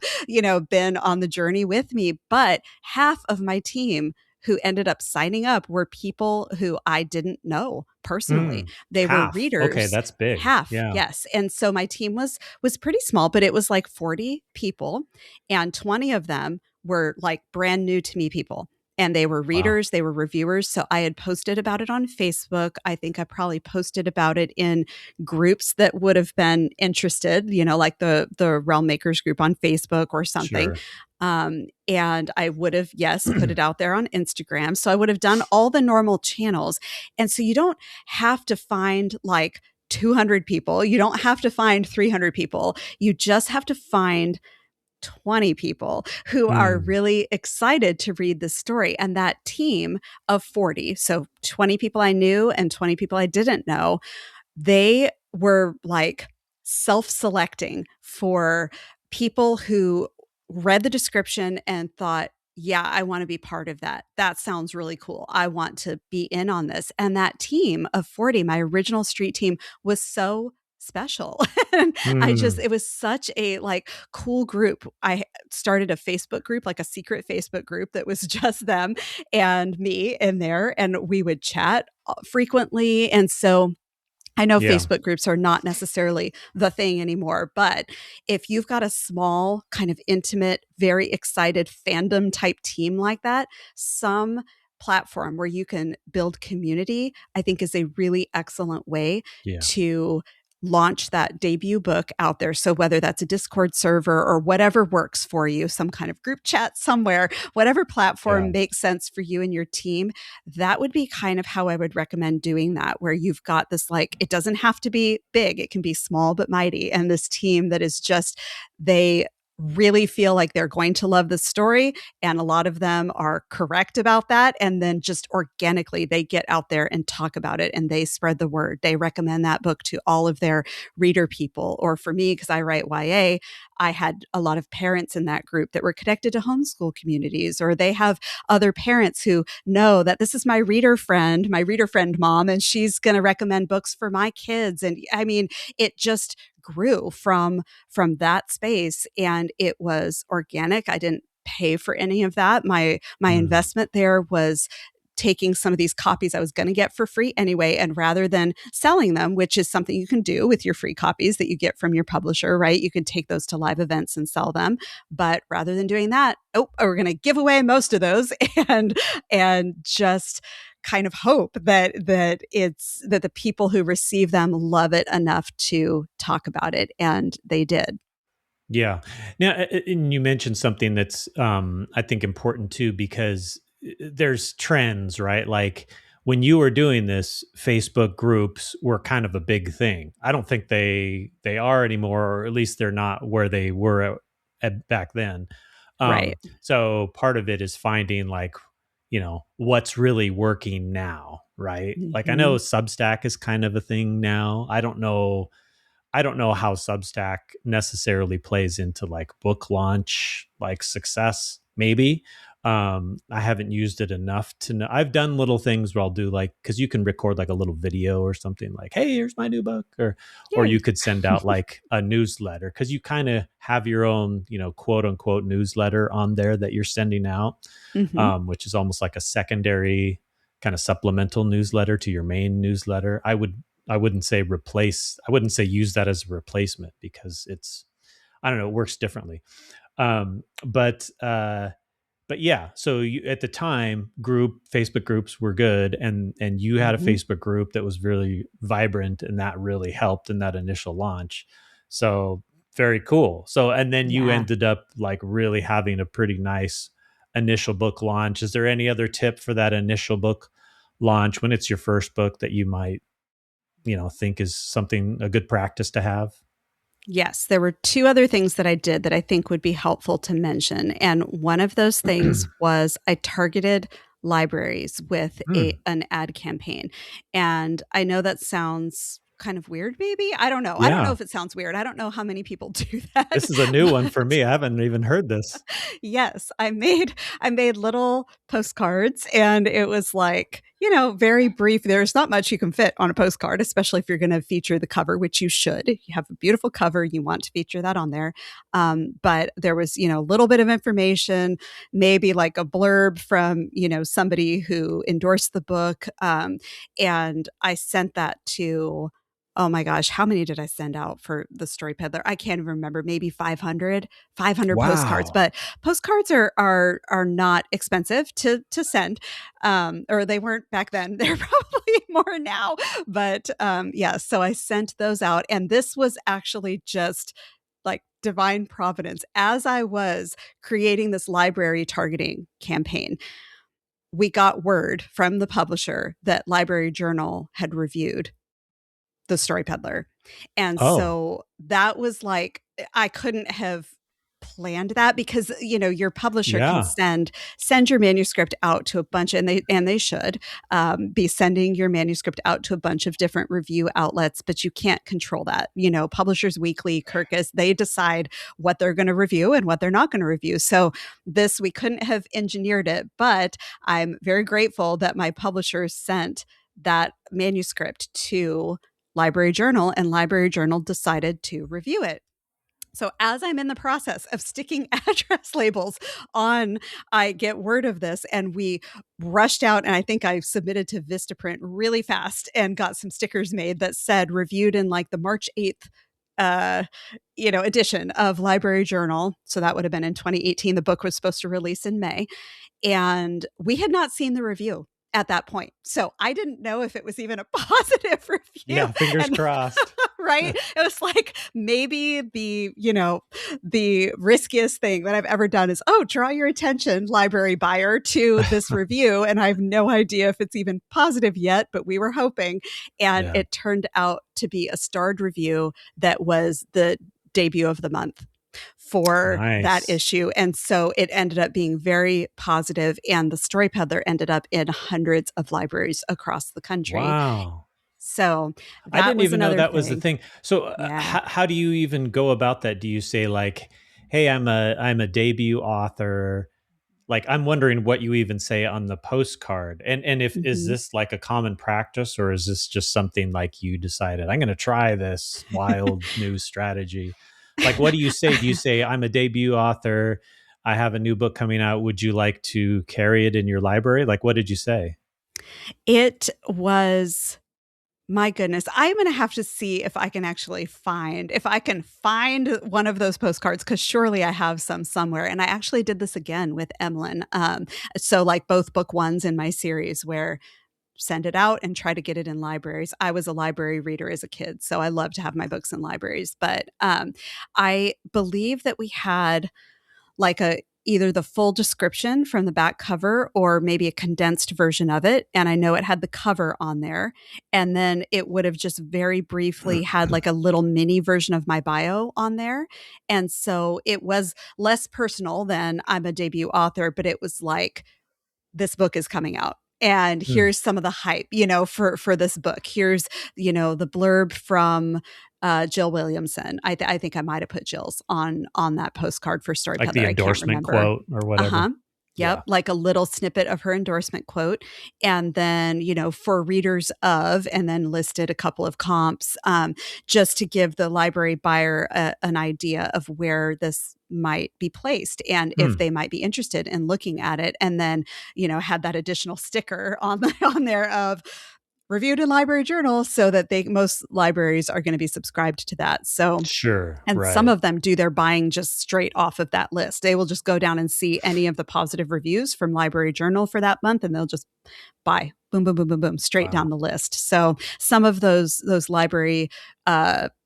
been on the journey with me. But half of my team who ended up signing up were people who I didn't know personally. They were
Half. Okay,
readers.
that's big.
Half,
Yeah.
yes. And so my team was pretty small, but it was like 40 people, and 20 of them were like brand new to me people. And they were
Wow.
readers, they were reviewers. So I had posted about it on Facebook. I think I probably posted about it in groups that would have been interested, like the Realm Makers group on Facebook or something.
Sure.
And I would have, yes, put it out there on Instagram. So I would have done all the normal channels. And so you don't have to find like 200 people. You don't have to find 300 people. You just have to find 20 people who are really excited to read the story. And that team of 40, so 20 people I knew and 20 people I didn't know, they were like self-selecting for people who read the description and thought, yeah, I want to be part of that. That sounds really cool. I want to be in on this. And that team of 40, my original street team, was so special. And it was such a like cool group. I started a Facebook group, like a secret Facebook group that was just them and me in there. And we would chat frequently. And so I know
Yeah.
Facebook groups are not necessarily the thing anymore, but if you've got a small, kind of intimate, very excited fandom type team like that, some platform where you can build community, I think is a really excellent way
Yeah.
to launch that debut book out there. So whether that's a Discord server or whatever works for you, some kind of group chat somewhere, whatever platform
Yeah.
makes sense for you and your team, that would be kind of how I would recommend doing that, where you've got this, like, it doesn't have to be big, it can be small but mighty. And this team that is just, they really feel like they're going to love the story. And a lot of them are correct about that. And then just organically, they get out there and talk about it and they spread the word. They recommend that book to all of their reader people. Or for me, because I write YA, I had a lot of parents in that group that were connected to homeschool communities, or they have other parents who know that this is my reader friend mom, and she's going to recommend books for my kids. And I mean, it just grew from that space, and it was organic. I didn't pay for any of that. My investment there was taking some of these copies I was going to get for free anyway, and rather than selling them, which is something you can do with your free copies that you get from your publisher, right? You can take those to live events and sell them. But rather than doing that, we're going to give away most of those and just kind of hope that the people who receive them love it enough to talk about it, and they did.
Yeah. Now, and you mentioned something that's, I think, important too, because there's trends, right? Like when you were doing this, Facebook groups were kind of a big thing. I don't think they are anymore, or at least they're not where they were back then.
Right.
So part of it is finding like, what's really working now, right? Like I know Substack is kind of a thing now. I don't know how Substack necessarily plays into like book launch, like success, maybe. I haven't used it enough to know. I've done little things where I'll do like, cause you can record like a little video or something like, hey, here's my new book. Or you could send out like a newsletter, cause you kind of have your own, quote unquote newsletter on there that you're sending out, which is almost like a secondary kind of supplemental newsletter to your main newsletter. I wouldn't say use that as a replacement, because I don't know, it works differently. But yeah, so at the time, Facebook groups were good, and you had a Facebook group that was really vibrant, and that really helped in that initial launch. So very cool. So, and then you ended up like really having a pretty nice initial book launch. Is there any other tip for that initial book launch when it's your first book that you might think is a good practice to have?
Yes, there were two other things that I did that I think would be helpful to mention. And one of those things was I targeted libraries with an ad campaign. And I know that sounds kind of weird, maybe. I don't know. I don't know
Yeah.
if it sounds weird. I don't know how many people do that.
This is a new one for
But
me. I haven't even heard this.
yes, I made little postcards, and it was like, you know, very brief. There's not much you can fit on a postcard, especially if you're going to feature the cover, which you should. You have a beautiful cover, you want to feature that on there. But there was, you know, a little bit of information, maybe like a blurb from, you know, somebody who endorsed the book. And I sent that to, oh my gosh, how many did I send out for the Story Peddler? I can't even remember, maybe 500 postcards.
Wow.
But postcards are not expensive to send, or they weren't back then. They're probably more now. But yeah, so I sent those out, and this was actually just like divine providence. As I was creating this library targeting campaign, we got word from the publisher that Library Journal had reviewed the Story Peddler. And
Oh,
so that was like, I couldn't have planned that, because you know your publisher can
yeah.
send your manuscript out to a bunch, and they should be sending your manuscript out to a bunch of different review outlets, but you can't control that. You know, Publishers Weekly, Kirkus, they decide what they're going to review and what they're not going to review. So this, we couldn't have engineered it, but I'm very grateful that my publisher sent that manuscript to Library Journal, and Library Journal decided to review it. So as I'm in the process of sticking address labels on, I get word of this, and we rushed out, and I think I submitted to Vistaprint really fast and got some stickers made that said reviewed in like the March 8th edition of Library Journal. So that would have been in 2018. The book was supposed to release in May. And we had not seen the review at that point. So I didn't know if it was even a positive review.
Yeah. Fingers
And
crossed.
right? It was like, maybe the riskiest thing that I've ever done is, oh, draw your attention, library buyer, to this review. And I have no idea if it's even positive yet, but we were hoping. And
Yeah.
it turned out to be a starred review that was the debut of the month for that
Nice.
issue. And so it ended up being very positive, and the Story Peddler ended up in hundreds of libraries across the country.
Wow.
So
I
that
didn't
was
even know
another
that was the
thing.
thing. So,
Yeah.
how do you even go about that? Do you say like, "Hey, I'm a debut author." Like, I'm wondering what you even say on the postcard, and if is
Mhm.
this like a common practice, or is this just something like you decided I'm going to try this wild new strategy? Like, what do you say? Do you say I'm a debut author? I have a new book coming out. Would you like to carry it in your library? Like, what did you say?
It was, my goodness, I'm going to have to see if I can actually find, if I can find one of those postcards, because surely I have some somewhere. And I actually did this again with Emlyn. So like both book ones in my series, where send it out and try to get it in libraries. I was a library reader as a kid, so I love to have my books in libraries. But I believe that we had like a, either the full description from the back cover, or maybe a condensed version of it. And I know it had the cover on there. And then it would have just very briefly had like a little mini version of my bio on there. And so it was less personal than I'm a debut author, but it was like, this book is coming out, and
Hmm.
here's some of the hype, for this book. Here's, the blurb from Jill Williamson. I think I might have put Jill's on that postcard for Story
Like the
Peddler. I can't
endorsement
remember.
quote or
Uh-huh.
whatever.
Yep,
Yeah.
like a little snippet of her endorsement quote. And then, for readers of, and then listed a couple of comps, just to give the library buyer an idea of where this might be placed, and if
Hmm.
they might be interested in looking at it. And then, had that additional sticker on on there of reviewed in Library Journal, so that most libraries are going to be subscribed to that. So,
Sure.
and some
Right.
of them do their buying just straight off of that list. They will just go down and see any of the positive reviews from Library Journal for that month, and they'll just buy, boom, boom, boom, boom, boom, straight down
Wow.
the list. So some of those library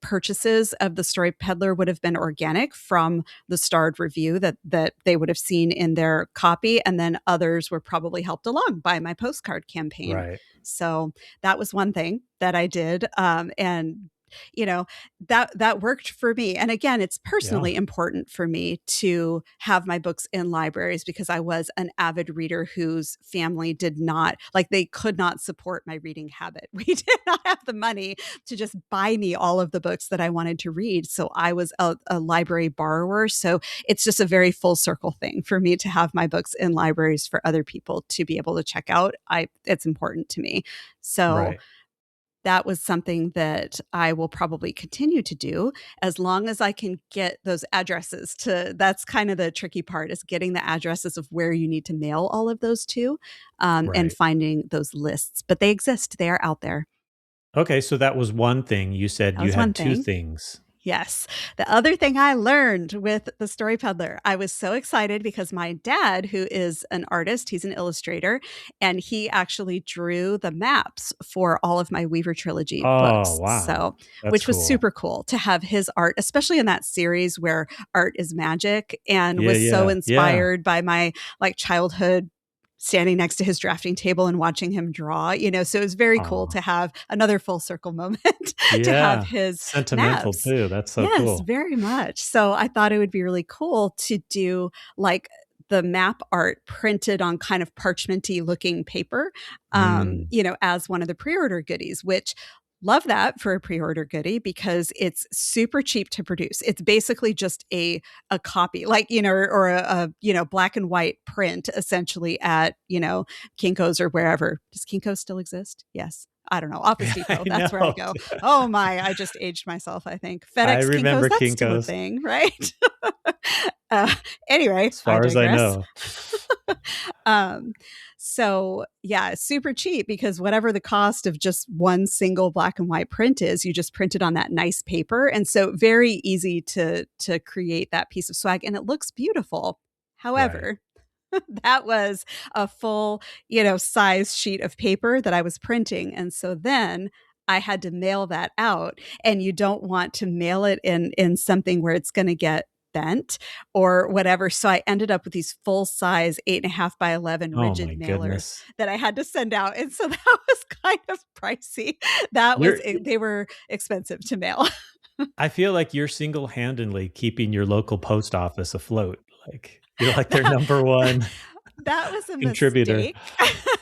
purchases of the Story Peddler would have been organic from the starred review that they would have seen in their copy, and then others were probably helped along by my postcard campaign.
Right.
So that was one thing that I did, and you know, that worked for me. And again, it's
Yeah.
personally important for me to have my books in libraries because I was an avid reader whose family did not, like, they could not support my reading habit. We did not have the money to just buy me all of the books that I wanted to read. So I was a library borrower. So it's just a very full circle thing for me to have my books in libraries for other people to be able to check out. It's important to me. So
Right.
that was something that I will probably continue to do as long as I can get those addresses to. That's kind of the tricky part, is getting the addresses of where you need to mail all of those to, and
Right.
finding those lists. But they exist. They are out there.
Okay, so that was one thing. You said
That
you
was one
had two
thing.
things.
Yes. The other thing I learned with the Story Peddler, I was so excited because my dad, who is an artist, he's an illustrator, and he actually drew the maps for all of my Weaver Trilogy
Oh,
books.
wow.
So,
That's
which was
cool.
super cool to have his art, especially in that series where art is magic, and
Yeah,
was so
yeah, yeah.
inspired by my like childhood standing next to his drafting table and watching him draw, so it was very cool
Oh,
to have another full circle moment to have
yeah.
his
Sentimental
maps.
too. That's so
Yes,
cool.
very much. So I thought it would be really cool to do like the map art printed on kind of parchmenty looking paper,
Mm.
as one of the pre-order goodies, which love that for a pre-order goodie because it's super cheap to produce. It's basically just a copy, like, or a black and white print essentially at, Kinko's or wherever. Does Kinko's still exist? Yes. I don't know. Office
I
Depot. That's where I
know.
go. Oh my, I just aged myself, I think.
I
FedEx, Kinko's,
remember
that's still a
Kinko's,
thing, right? uh, anyway,
as
I
far as I
digress.
know.
um, so yeah, it's super cheap because whatever the cost of just one single black and white print is, you just print it on that nice paper. And so very easy to create that piece of swag, and it looks beautiful.
Right.
However, that was a full, size sheet of paper that I was printing. And so then I had to mail that out, and you don't want to mail it in something where it's going to get bent or whatever. So I ended up with these full size 8.5 by 11
Oh my
rigid mailers
goodness.
that I had to send out. And so that was kind of pricey.
You're
They were expensive to mail.
I feel like you're single-handedly keeping your local post office afloat. Like, you're like their number one
That was a
contributor.
mistake.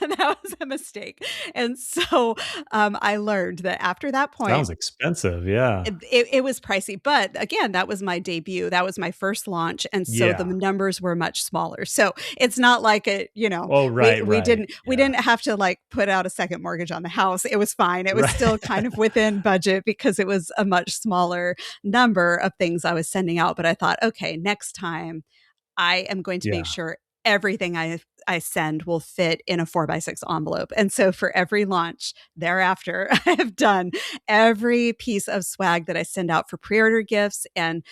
That was a mistake. And so I learned that after that point,
Sounds expensive, yeah.
it was pricey. But again, that was my debut. That was my first launch. And so the
Yeah.
numbers were much smaller. So it's not like
Oh,
we
right,
we
right.
didn't we
Yeah.
didn't have to like put out a second mortgage on the house. It was fine. It was
Right.
still kind of within budget because it was a much smaller number of things I was sending out. But I thought, okay, next time I am going to make
Yeah.
sure everything I send will fit in a 4x6 envelope. And so for every launch thereafter, I have done every piece of swag that I send out for pre-order gifts and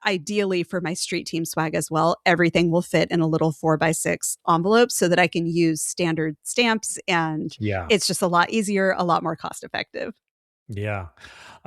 ideally for my street team swag as well. Everything will fit in a little 4x6 envelope so that I can use standard stamps, and
Yeah.
it's just a lot easier, a lot more cost effective.
Yeah.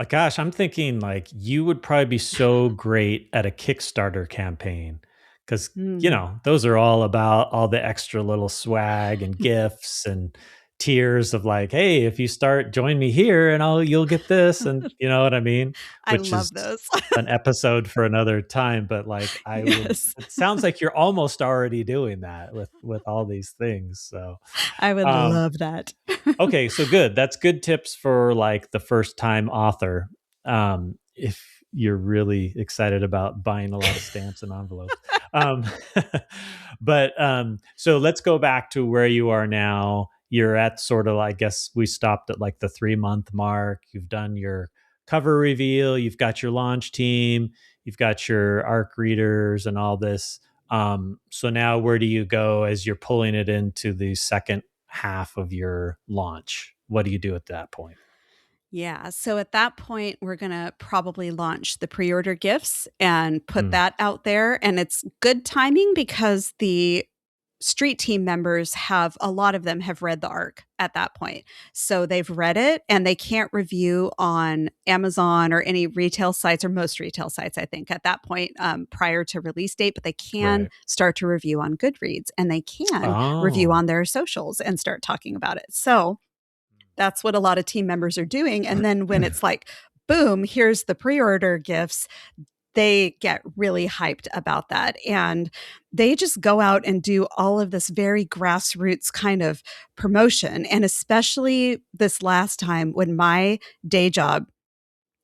Gosh, I'm thinking like you would probably be so great at a Kickstarter campaign because,
Mm.
those are all about all the extra little swag and gifts and tiers of like, hey, if you start, join me here and you'll get this. And you know what I mean?
I
Which is
love those.
an episode for another time. But like,
Yes.
it sounds like you're almost already doing that with all these things. So,
I would
um,
love that.
okay, so good. That's good tips for like the first time author. If you're really excited about buying a lot of stamps and envelopes. Um, but so let's go back to where you are now. You're at sort of, I guess we stopped at like the 3-month mark. You've done your cover reveal, you've got your launch team, you've got your ARC readers and all this. So now where do you go as you're pulling it into the second half of your launch? What do you do at that point?
Yeah. So at that point, we're going to probably launch the pre order gifts and put
Mm,
that out there. And it's good timing because the street team members a lot of them have read the arc at that point. So they've read it and they can't review on Amazon or any retail sites, or most retail sites, I think, at that point, prior to release date, but they can
right.
start to review on Goodreads and they can review
Oh,
on their socials and start talking about it. So that's what a lot of team members are doing. And then when it's like, boom, here's the pre-order gifts, they get really hyped about that. And they just go out and do all of this very grassroots kind of promotion. And especially this last time when my day job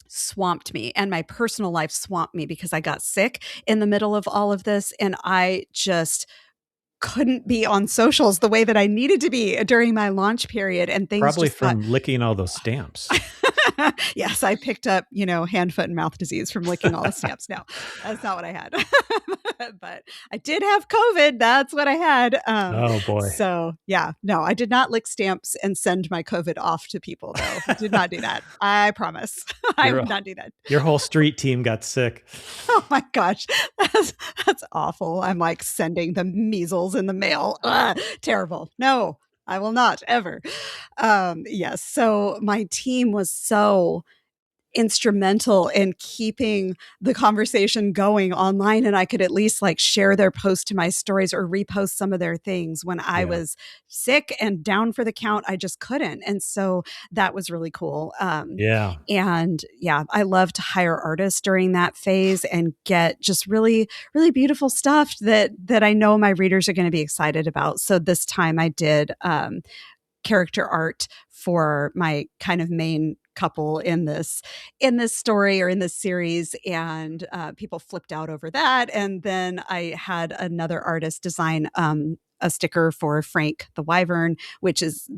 swamped me and my personal life swamped me because I got sick in the middle of all of this. And I just couldn't be on socials the way that I needed to be during my launch period. And things
Probably
just
from licking all those stamps.
Yes, I picked up, hand, foot, and mouth disease from licking all the stamps. No, that's not what I had. But I did have COVID. That's what I had.
Oh, boy.
So, yeah, no, I did not lick stamps and send my COVID off to people, though. I did not do that. I promise. I would not do that.
Your whole street team got sick.
Oh, my gosh. That's awful. I'm like sending the measles in the mail. Ugh, terrible. No. I will not ever. Yes. So my team was so instrumental in keeping the conversation going online, and I could at least like share their post to my stories or repost some of their things. When I was sick and down for the count, I just couldn't. And so that was really cool. And yeah, I love to hire artists during that phase and get just really, really beautiful stuff that I know my readers are going to be excited about. So this time I did character art for my kind of main couple in this story or in this series, and people flipped out over that. And then I had another artist design a sticker for Frank the Wyvern, which is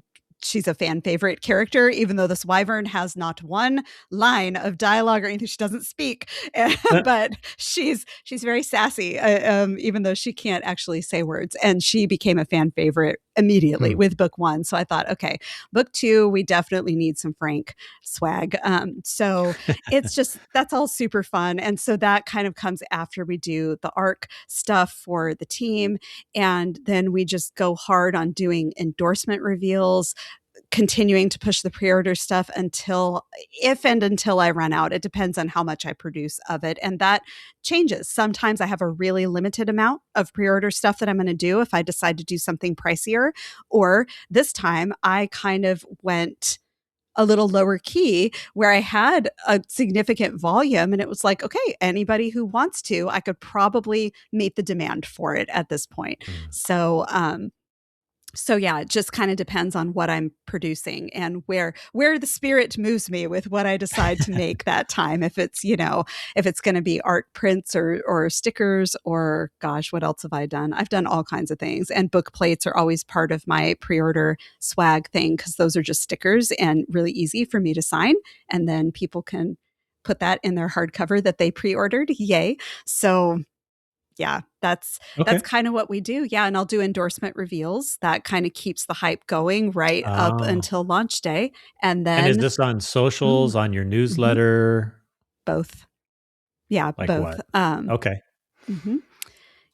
she's a fan favorite character, even though this wyvern has not one line of dialogue or anything. She doesn't speak, but she's very sassy, even though she can't actually say words. And she became a fan favorite immediately with book 1. So I thought, okay, book 2, we definitely need some Frank swag. So it's just, that's all super fun. And so that kind of comes after we do the arc stuff for the team. And then we just go hard on doing endorsement reveals, continuing to push the pre-order stuff until I run out. It depends on how much I produce of it. And that changes. Sometimes I have a really limited amount of pre-order stuff that I'm going to do if I decide to do something pricier. Or this time I kind of went a little lower key where I had a significant volume, and it was like, okay, anybody who wants to, I could probably meet the demand for it at this point. So yeah, it just kind of depends on what I'm producing and where the spirit moves me with what I decide to make that time. If it's, if it's going to be art prints or stickers, or gosh, what else have I done? I've done all kinds of things. And book plates are always part of my pre-order swag thing, because those are just stickers and really easy for me to sign. And then people can put that in their hardcover that they pre-ordered. Yay. So yeah, that's kind of what we do. Yeah. And I'll do endorsement reveals. That kind of keeps the hype going right up until launch day. And then.
And is this on socials, on your newsletter?
Both. Yeah,
like
both.
What? Okay.
Mm-hmm.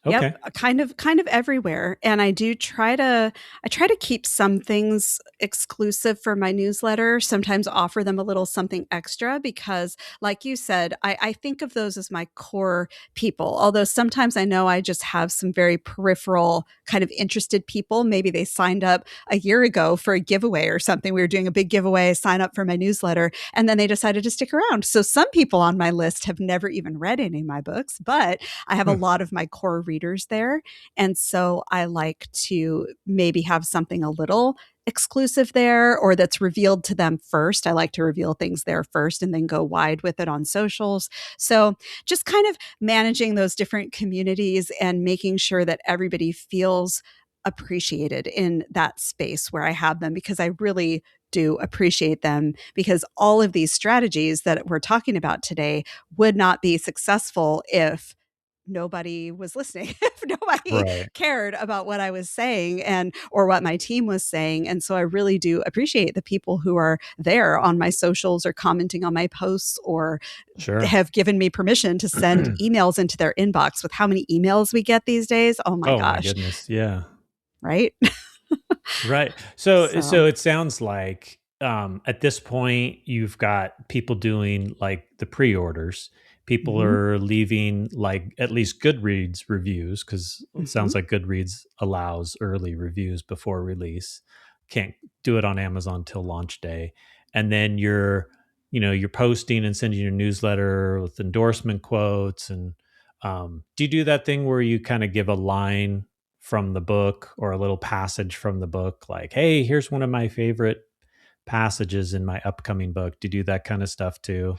Okay.
Yep, kind of everywhere. And I try to keep some things exclusive for my newsletter, sometimes offer them a little something extra, because like you said, I think of those as my core people. Although sometimes I know I just have some very peripheral kind of interested people. Maybe they signed up a year ago for a giveaway or something. We were doing a big giveaway, sign up for my newsletter, and then they decided to stick around. So some people on my list have never even read any of my books, but I have a lot of my core readers there. And so I like to maybe have something a little exclusive there, or that's revealed to them first. I like to reveal things there first and then go wide with it on socials. So just kind of managing those different communities and making sure that everybody feels appreciated in that space where I have them, because I really do appreciate them, because all of these strategies that we're talking about today would not be successful if nobody was listening, if nobody cared about what I was saying or what my team was saying. And so I really do appreciate the people who are there on my socials or commenting on my posts, or have given me permission to send emails into their inbox. With how many emails we get these days, oh my gosh.
My goodness. Yeah.
Right.
Right. So it sounds like at this point you've got people doing like the pre-orders. People are leaving like at least Goodreads reviews, because it sounds like Goodreads allows early reviews before release. can't do it on Amazon till launch day. And then you're posting and sending your newsletter with endorsement quotes. And do you do that thing where you kind of give a line from the book or a little passage from the book, like, hey, here's one of my favorite passages in my upcoming book? Do you do that kind of stuff too?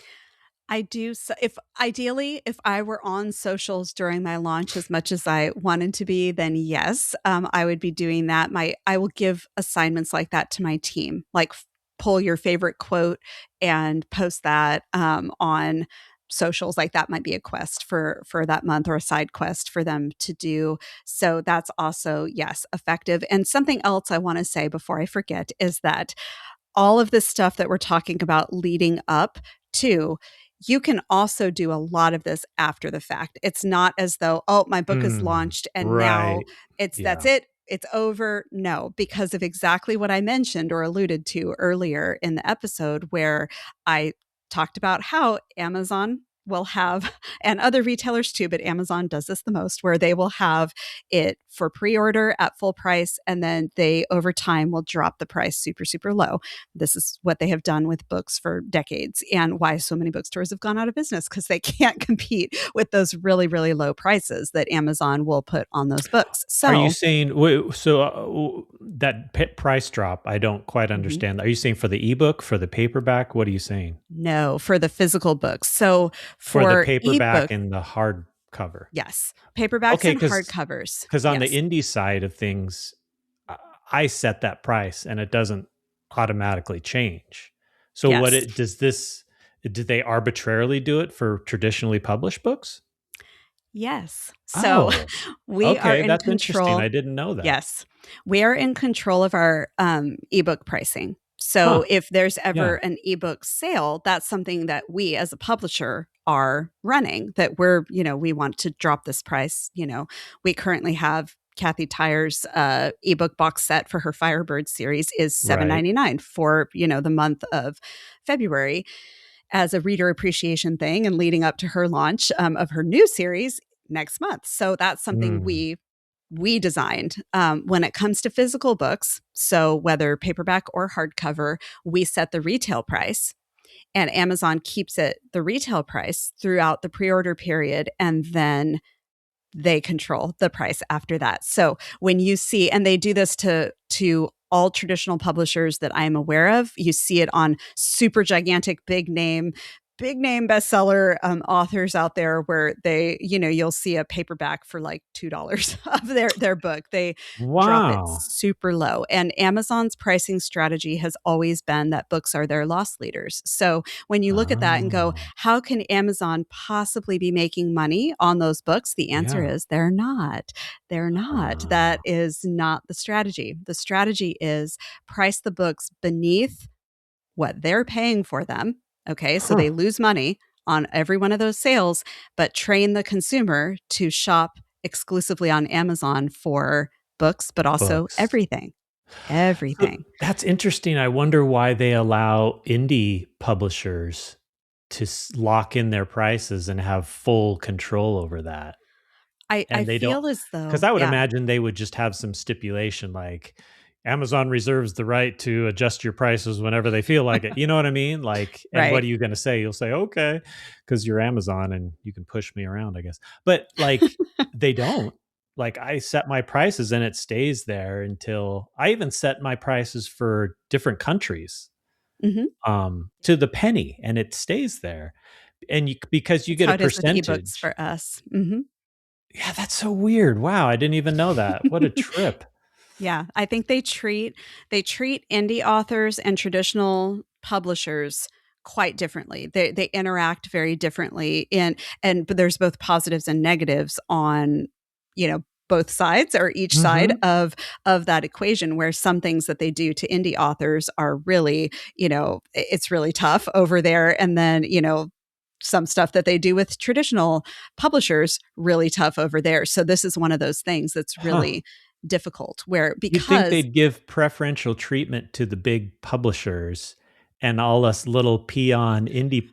I do. So if ideally, if I were on socials during my launch as much as I wanted to be, then yes, I would be doing that. I will give assignments like that to my team, like pull your favorite quote and post that on socials. Like that might be a quest for that month, or a side quest for them to do. So that's also, yes, effective. And something else I want to say before I forget is that all of this stuff that we're talking about leading up to, you can also do a lot of this after the fact. It's not as though, oh, my book is launched and now
Right.
that's
Yeah.
it. It's over. No, because of exactly what I mentioned or alluded to earlier in the episode, where I talked about how Amazon will have, and other retailers too, but Amazon does this the most, where they will have it for pre-order at full price, and then they over time will drop the price super, super low. This is what they have done with books for decades, and why so many bookstores have gone out of business, because they can't compete with those really, really low prices that Amazon will put on those books.
Are you
So
saying that price drop? I don't quite
Mhm.
understand. Are you saying for the ebook, for the paperback? What are you saying?
No, for the physical books. So
For the
for
paperback
ebook,
and the hardcover.
yes, paperbacks
Okay,
and
because
hardcovers.
on the
Yes.
indie side of things, I I set that price and it doesn't automatically change. So what
Yes.
it does this did they arbitrarily do it for traditionally published books?
Yes. So
Oh,
we are
okay,
in
that's interesting. I
control.
didn't know that.
Yes. We are in control of our ebook pricing. So
Huh.
if there's ever
Yeah.
an ebook sale, that's something that we as a publisher are running, that we want to drop this price. We currently have Kathy Tyer's ebook box set for her Firebird series is
Right.
$7.99 for, the month of February, as a reader appreciation thing, and leading up to her launch of her new series next month. So that's something
Mm,
we designed. When it comes to physical books, so whether paperback or hardcover, we set the retail price, and Amazon keeps it the retail price throughout the pre-order period, and then they control the price after that. So when you see, and they do this to all traditional publishers that I am aware of, you see it on super gigantic big name bestseller authors out there, where you'll see a paperback for like $2 of their book. They drop it
wow.
super low. And Amazon's pricing strategy has always been that books are their loss leaders. So when you look at that and go,
Oh,
how can Amazon possibly be making money on those books? The answer
yeah.
is they're not. They're not. That
Huh.
is not the strategy. The strategy is price the books beneath what they're paying for them. Okay. So
Huh.
they lose money on every one of those sales, but train the consumer to shop exclusively on Amazon for books, but also
Books.
everything.
So
Everything.
that's interesting. I wonder why they allow indie publishers to lock in their prices and have full control over that.
I
And they don't,
feel as
because
though,
I would
yeah.
imagine they would just have some stipulation like Amazon reserves the right to adjust your prices whenever they feel like it. You know what I mean? Like, and what
Right.
are you going to say? You'll say, okay, because you're Amazon and you can push me around, I guess. But like, they don't. Like, I set my prices and it stays there until I even set my prices for different countries
Hmm.
to the penny and it stays there. And because you
That's
get
how
a
it is with ebooks
percentage.
for us. Hmm.
Yeah, that's so weird. Wow, I didn't even know that. What a trip.
Yeah, I think they treat indie authors and traditional publishers quite differently. They interact very differently, but there's both positives and negatives on, both sides, or each side
Mhm.
of that equation, where some things that they do to indie authors are really, it's really tough over there, and then, some stuff that they do with traditional publishers really tough over there. So this is one of those things that's
Huh.
really difficult, where
You'd think
because
they'd give preferential treatment to the big publishers and all us little peon indie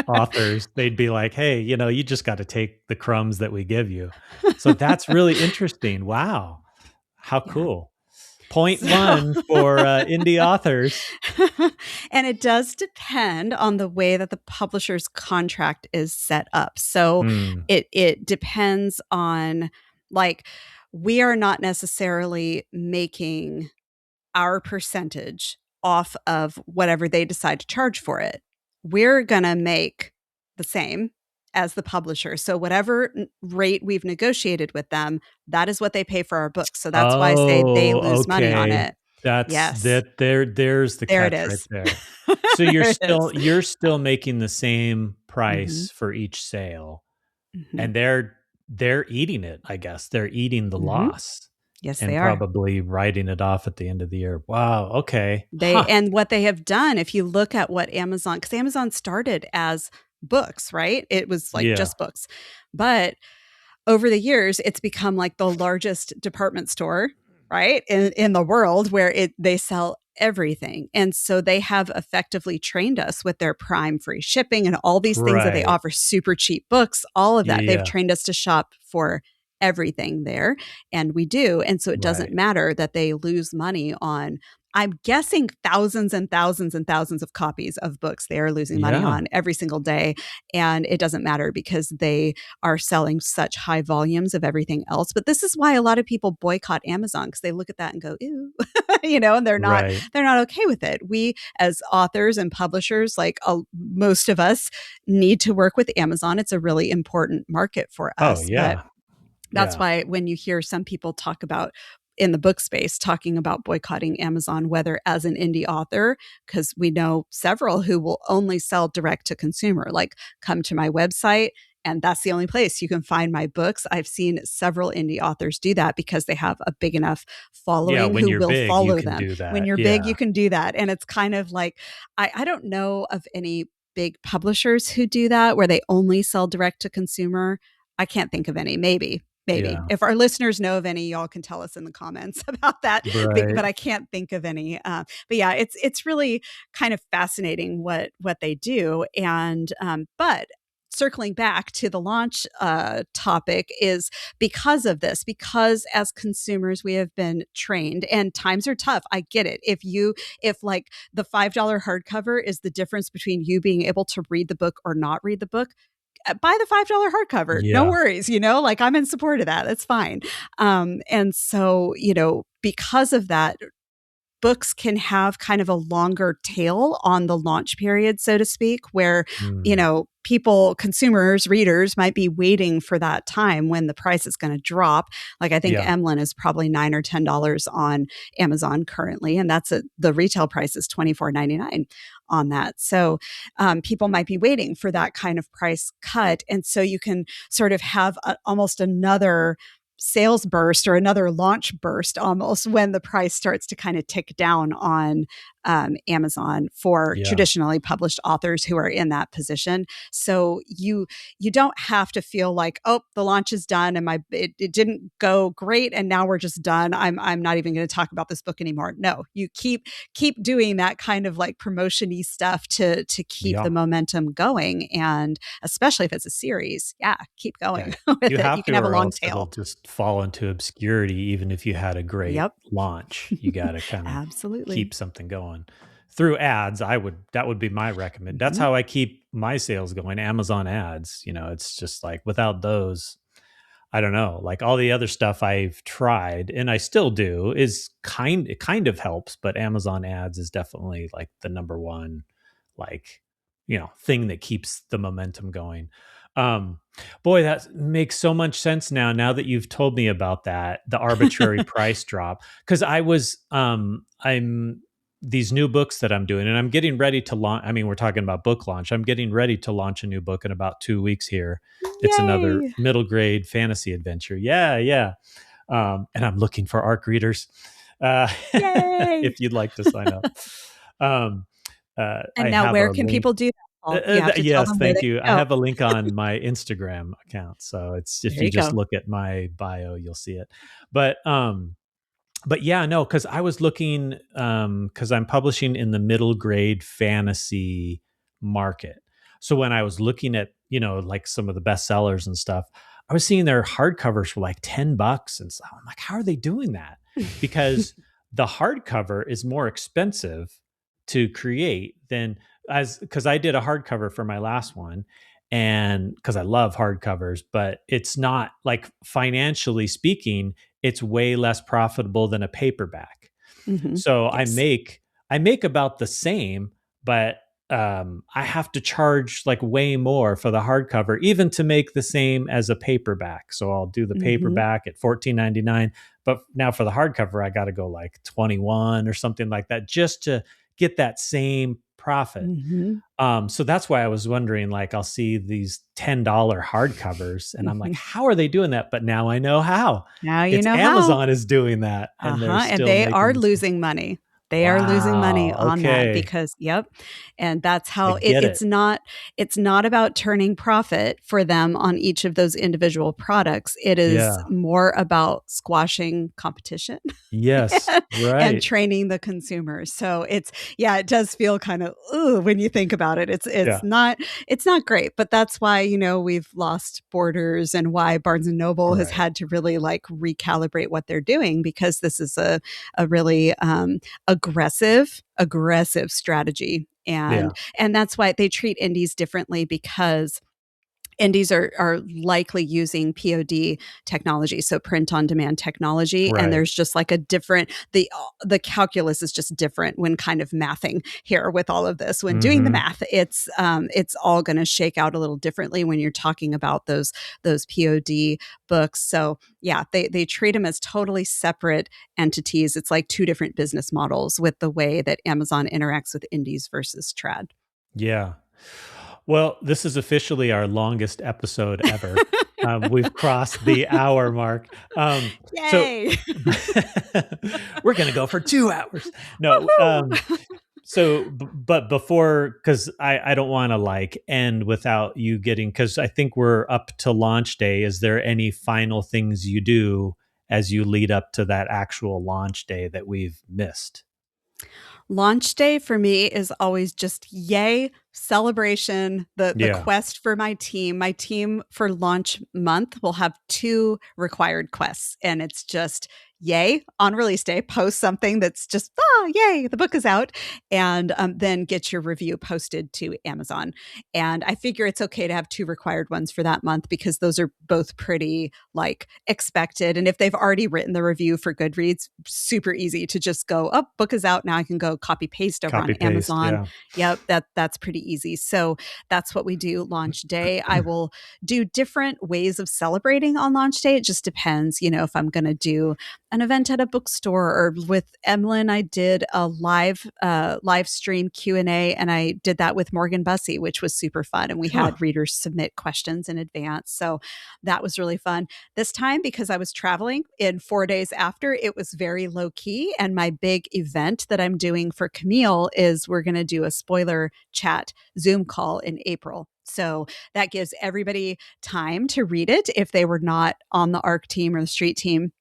authors, they'd be like, "Hey, you just gotta take the crumbs that we give you." So that's really interesting. Wow. How
yeah,
cool. Point one for indie authors.
And it does depend on the way that the publisher's contract is set up. So it depends on, like, we are not necessarily making our percentage off of whatever they decide to charge for it. We're going to make the same as the publisher. So whatever rate we've negotiated with them, that is what they pay for our books. So that's why I say they lose money on it.
That's
Yes.
there's the
There it
catch right
is.
there. So you're still making the same price
Mhm.
for each sale,
Mhm.
and they're eating it, I guess. They're eating the
Mhm.
loss
Yes,
and
they are.
probably writing it off at the end of the year. Wow, okay.
And what they have done, if you look at what Amazon, because Amazon started as books, right? It was like
Yeah.
just books. But over the years, it's become like the largest department store, right, in the world, where they sell everything. And so they have effectively trained us with their Prime free shipping and all these things that they
Right.
offer, super cheap books, all of that. They've
Yeah.
trained us to shop for everything there, and we do. And so it doesn't
Right.
matter that they lose money on, I'm guessing, thousands and thousands and thousands of copies of books they are losing money
Yeah.
on every single day. And it doesn't matter because they are selling such high volumes of everything else. But this is why a lot of people boycott Amazon, because they look at that and go, ew, and they're not
Right.
okay with it. We, as authors and publishers, like most of us, need to work with Amazon. It's a really important market for us.
Oh, yeah.
But that's why when you hear some people talk about, in the book space, talking about boycotting Amazon, whether as an indie author, because we know several who will only sell direct to consumer, like, come to my website and that's the only place you can find my books. I've seen several indie authors do that because they have a big enough following
when
who
you're
will
big,
follow
you can
them.
do that.
When you're big, you can do that. And it's kind of like, I don't know of any big publishers who do that, where they only sell direct to consumer. I can't think of any. Maybe.
Yeah.
If our listeners know of any, y'all can tell us in the comments about that.
Right.
But I can't think of any. But yeah, it's really kind of fascinating what they do. And but circling back to the launch topic, is because of this, because as consumers we have been trained, and times are tough. I get it. If like the $5 hardcover is the difference between you being able to read the book or not read the book, buy the $5 hardcover.
Yeah.
No worries. Like, I'm in support of that. That's fine. And so, because of that, books can have kind of a longer tail on the launch period, so to speak, where, people, consumers, readers might be waiting for that time when the price is going to drop. Like, I think Emlyn is probably $9 or $10 on Amazon currently, and the retail price is $24.99 on that. So people might be waiting for that kind of price cut. And so you can sort of have almost another sales burst, or another launch burst almost, when the price starts to kind of tick down on Amazon for traditionally published authors who are in that position. So you don't have to feel like, oh, the launch is done and it didn't go great and now we're just done. I'm not even going to talk about this book anymore. No, you keep doing that kind of like promotion-y stuff to keep the momentum going, and especially if it's a series, keep going with
you
it.
have
You can
to,
have a
or
long
else
tail.
it'll just fall into obscurity. Even if you had a great launch, you got to kind of
absolutely
keep something going through ads. That would be my recommend. That's how I keep my sales going. Amazon ads, it's just like, without those, I don't know, like all the other stuff I've tried and I still do is it kind of helps, but Amazon ads is definitely like the number one, like, thing that keeps the momentum going. Boy, that makes so much sense now that you've told me about that, the arbitrary price drop. Cause I'm these new books that I'm doing, and I'm getting ready to launch. I mean, we're talking about book launch. I'm getting ready to launch a new book in about 2 weeks here. It's another middle grade fantasy adventure. Yeah. And I'm looking for ARC readers. If you'd like to sign up.
And now where can people do that?
Yes, thank you. I have a link on my Instagram account. So it's, if you just look at my bio, you'll see it. But yeah, no, because I was looking, because I'm publishing in the middle grade fantasy market. So when I was looking at, like some of the bestsellers and stuff, I was seeing their hardcovers for like $10. And so I'm like, how are they doing that? Because the hardcover is more expensive to create than because I did a hardcover for my last one, and because I love hardcovers, but it's not like, financially speaking, it's way less profitable than a paperback.
Hmm.
So
Yes.
I make about the same, but I have to charge like way more for the hardcover, even to make the same as a paperback. So I'll do the
Hmm.
paperback at $14.99, but now for the hardcover, I got to go like 21 or something like that just to get that same profit.
Hmm.
So that's why I was wondering, like, I'll see these $10 hardcovers and I'm like,
Hmm.
how are they doing that? But now I know how.
Now you
It's
know how.
Amazon is doing that, and they're
And
still
they are
making this.
losing money. They are losing money
Wow.
on that
Okay.
because, yep. And that's
I
how
get it.
it's not about turning profit for them on each of those individual products. It is
Yeah.
more about squashing competition
Yes.
and
Right.
training the consumers. So it does feel kind of when you think about it.
Yeah.
It's not great, but that's why, we've lost Borders and why Barnes and Noble has
Right.
had to really like recalibrate what they're doing, because this is a really aggressive strategy.
Yeah.
And that's why they treat indies differently, because indies are likely using POD technology, so print on demand technology, and
Right.
there's just like a different the calculus is just different when kind of mathing here with all of this. When doing the
Mhm.
math, it's all going to shake out a little differently when you're talking about those POD books. So yeah, they treat them as totally separate entities. It's like two different business models with the way that Amazon interacts with indies versus trad.
Yeah. Well, this is officially our longest episode ever. We've crossed the hour mark. So
Yay!
we're going to go for 2 hours. No,
Woohoo!
but before, because I don't want to like end without you getting, because I think we're up to launch day. Is there any final things you do as you lead up to that actual launch day that we've missed?
Launch day for me is always just yay, celebration, the
Yeah.
quest for my team. My team for launch month will have 2 required quests, and it's just yay on release day, post something that's just yay, the book is out, and then get your review posted to Amazon. And I figure it's okay to have 2 required ones for that month, because those are both pretty like expected. And if they've already written the review for Goodreads, super easy to just go, oh, book is out now. I can go copy paste over on
Copy paste.
Amazon.
Yeah.
Yep, that's pretty easy. So that's what we do launch day. I will do different ways of celebrating on launch day. It just depends, if I'm going to do an event at a bookstore, or with Emlyn, I did a live stream Q&A, and I did that with Morgan Bussey, which was super fun. And we
Huh.
had readers submit questions in advance. So that was really fun. This time, because I was traveling in 4 days after, it was very low key. And my big event that I'm doing for Camille is we're going to do a spoiler chat Zoom call in April. So that gives everybody time to read it if they were not on the ARC team or the street team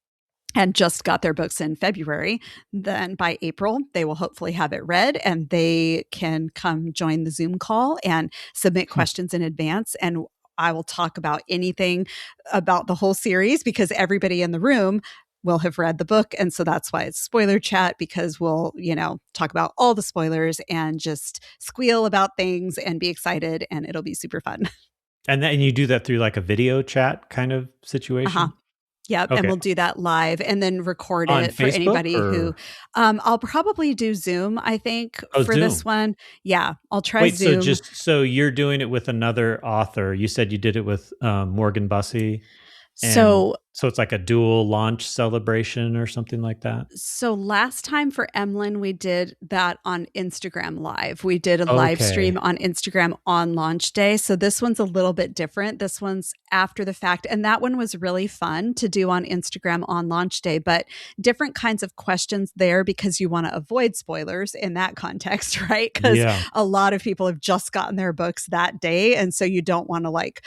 and just got their books in February. Then by April, they will hopefully have it read, and they can come join the Zoom call and submit
Hmm.
questions in advance. And I will talk about anything about the whole series, because everybody in the room will have read the book. And so that's why it's spoiler chat, because we'll, talk about all the spoilers and just squeal about things and be excited, and it'll be super fun.
And then you do that through like a video chat kind of
Uh-huh.
situation?
Yep, and
Okay.
we'll do that live and then record
On
it for
Facebook
anybody who
or
I'll probably do Zoom, I think,
oh,
for this
Zoom?
one. Yeah, I'll try
Wait, so
Zoom.
just so you're doing it with another author. You said you did it with Morgan Bussey, and
So
so it's like a dual launch celebration or something like that.
So last time for Emlyn, we did that on Instagram Live. We did a live
Okay.
stream on Instagram on launch day. So this one's a little bit different. This one's after the fact. And that one was really fun to do on Instagram on launch day, but different kinds of questions there, because you want to avoid spoilers in that context, right? Because
Yeah.
a lot of people have just gotten their books that day. And so you don't want to like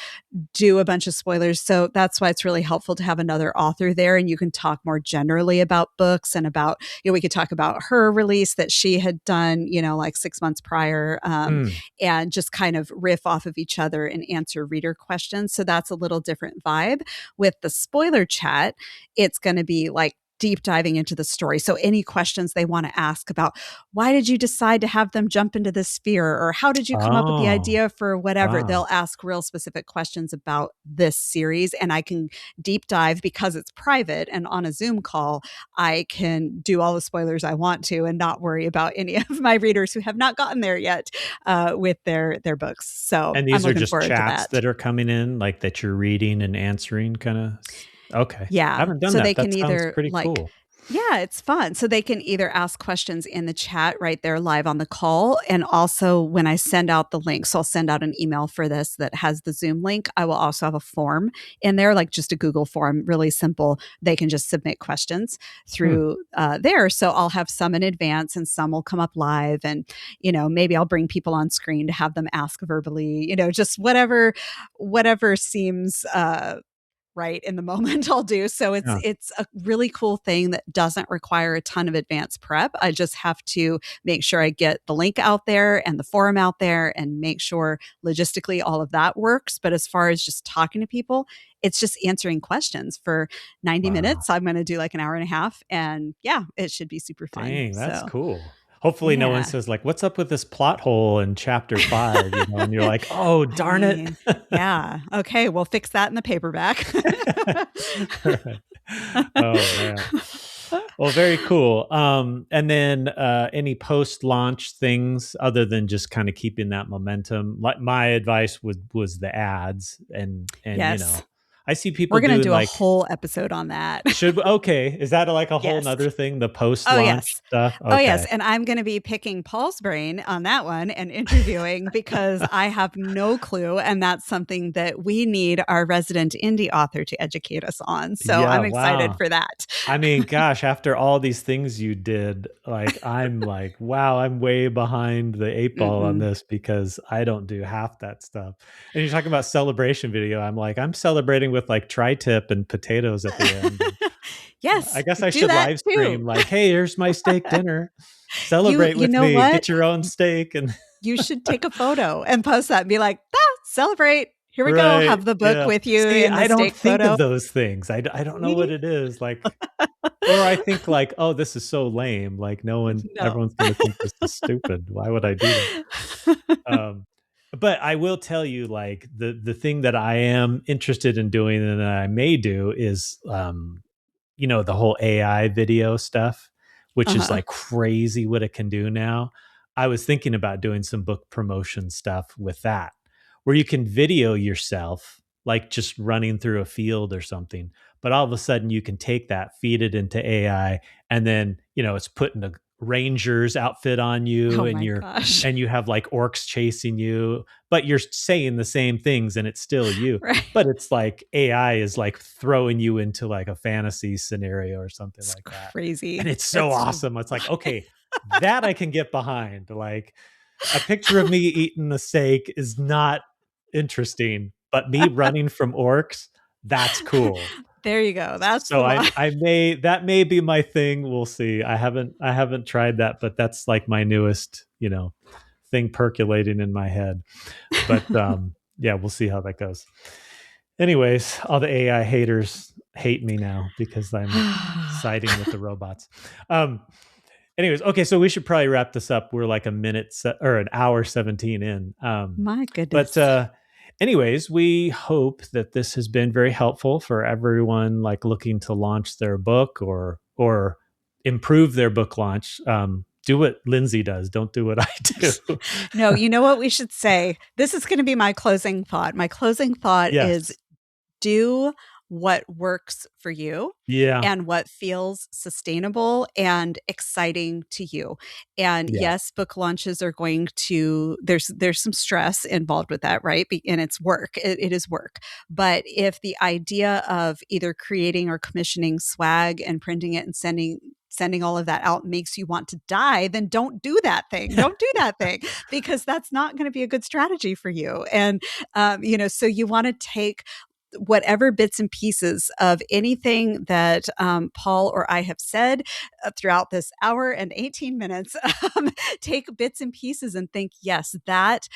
do a bunch of spoilers. So that's why it's really helpful to have another author there, and you can talk more generally about books and about, we could talk about her release that she had done, like 6 months prior,
Mm.
and just kind of riff off of each other and answer reader questions. So that's a little different vibe. With the spoiler chat, it's going to be like deep diving into the story. So any questions they want to ask about, why did you decide to have them jump into this sphere? Or how did you come up with the
Oh,
idea for whatever?
wow.
They'll ask real specific questions about this series. And I can deep dive because it's private and on a Zoom call. I can do all the spoilers I want to and not worry about any of my readers who have not gotten there yet with their books. So
And
I'm
these are
looking
just
forward to
chats
that.
that are coming in, like that you're reading and answering kind of. Okay. I
Yeah.
haven't done
So they
that. That
can
sounds
either
pretty cool.
yeah, it's fun. So they can either ask questions in the chat right there live on the call. And also when I send out the link, so I'll send out an email for this that has the Zoom link. I will also have a form in there, like just a Google form, really simple. They can just submit questions through there. So I'll have some in advance and some will come up live. And, maybe I'll bring people on screen to have them ask verbally, just whatever seems, right in the moment I'll do. So
Yeah.
it's a really cool thing that doesn't require a ton of advanced prep. I just have to make sure I get the link out there and the forum out there and make sure logistically all of that works. But as far as just talking to people, it's just answering questions for 90
Wow.
minutes. I'm going to do like an hour and a half and yeah, it should be super fun.
Dang, that's
So
cool. Hopefully no one
yeah.
says like, what's up with this plot hole in chapter 5, and you're like, oh,
I
darn it.
mean, yeah. Okay, we'll fix that in the paperback.
Right. Oh man. Well, very cool. And then any post-launch things other than just kind of keeping that momentum. Like my advice was the ads and
Yes.
I see people
We're going to
doing
do a
like
whole episode on that.
okay, is that like a whole
Yes.
nother thing, the
Oh,
post-launch
yes.
stuff?
Oh, yes.
Okay.
And I'm going to be picking Paul's brain on that one and interviewing because I have no clue. And that's something that we need our resident indie author to educate us on. So
Yeah,
I'm excited
wow.
for that.
I mean, gosh, after all these things you did, like I'm like, wow, I'm way behind the 8 ball on this because I don't do half that stuff. And you're talking about celebration video. I'm like, I'm celebrating with like tri-tip and potatoes at the end. I
Yes,
guess I
do
should
that
live
too.
stream like, hey, here's my steak dinner.
You
Celebrate
you
with
know
me.
what?
Get your own steak and
You should take a photo and post that and be like, celebrate. Here we go.
right.
Have the book
Yeah.
with you
See,
in the
I don't
steak
think of
photo.
those things. I don't know what it is. Like, or I think like, oh, this is so lame. Like
No.
everyone's going to think this is stupid. Why would I do that? But I will tell you, like the thing that I am interested in doing and that I may do is, the whole AI video stuff, which is
Uh-huh.
like crazy what it can do now. I was thinking about doing some book promotion stuff with that, where you can video yourself, like just running through a field or something. But all of a sudden, you can take that, feed it into AI, and then it's putting a ranger's outfit on you,
Oh
and
my gosh.
you have like orcs chasing you, but you're saying the same things, and it's still you.
Right.
But it's like AI is like throwing you into like a fantasy scenario or something
It's
like that.
crazy.
And it's so awesome. It's like, okay, that I can get behind. Like a picture of me eating a steak is not interesting, but me running from orcs, that's cool.
There you go. That's
So
the one.
that may be my thing. We'll see. I haven't tried that, but that's like my newest, thing percolating in my head. But yeah, we'll see how that goes. Anyways, all the AI haters hate me now because I'm siding with the robots. Anyways, okay, so we should probably wrap this up. We're like or an hour 17 in.
My goodness.
But anyways, we hope that this has been very helpful for everyone like looking to launch their book or improve their book launch. Do what Lindsay does. Don't do what I do.
No, you know what we should say? This is going to be my closing thought. My closing thought is
Yes.
do what works for you
Yeah.
and what feels sustainable and exciting to you. And
Yeah.
yes, book launches are going to, there's some stress involved with that, right? And it's work. It is work. But if the idea of either creating or commissioning swag and printing it and sending all of that out makes you want to die, then don't do that thing. Don't do that thing because that's not going to be a good strategy for you. And, so you want to take whatever bits and pieces of anything that Paul or I have said throughout this hour and 18 minutes, take bits and pieces and think, yes, that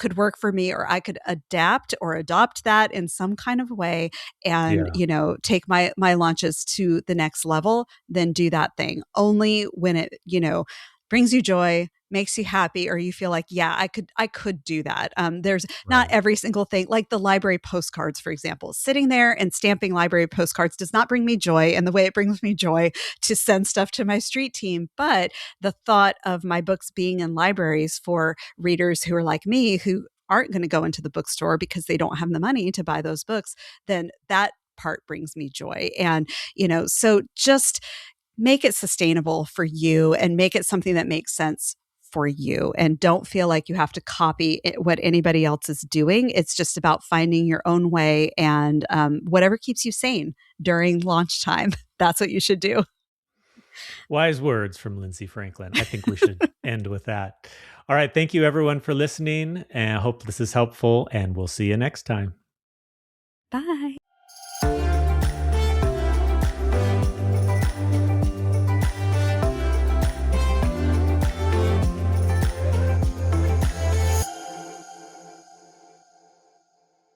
could work for me, or I could adapt or adopt that in some kind of way and,
Yeah.
take my launches to the next level, then do that thing. Only when it, brings you joy, makes you happy, or you feel like, yeah, I could do that. There's not
Right.
every single thing, like the library postcards, for example. Sitting there and stamping library postcards does not bring me joy in the way it brings me joy to send stuff to my street team. But the thought of my books being in libraries for readers who are like me, who aren't going to go into the bookstore because they don't have the money to buy those books, then that part brings me joy. And, so just make it sustainable for you and make it something that makes sense for you, and don't feel like you have to copy what anybody else is doing. It's just about finding your own way, and whatever keeps you sane during launch time, that's what you should do.
Wise words from Lindsay Franklin. I think we should end with that. All right. Thank you, everyone, for listening. And I hope this is helpful, and we'll see you next time.
Bye.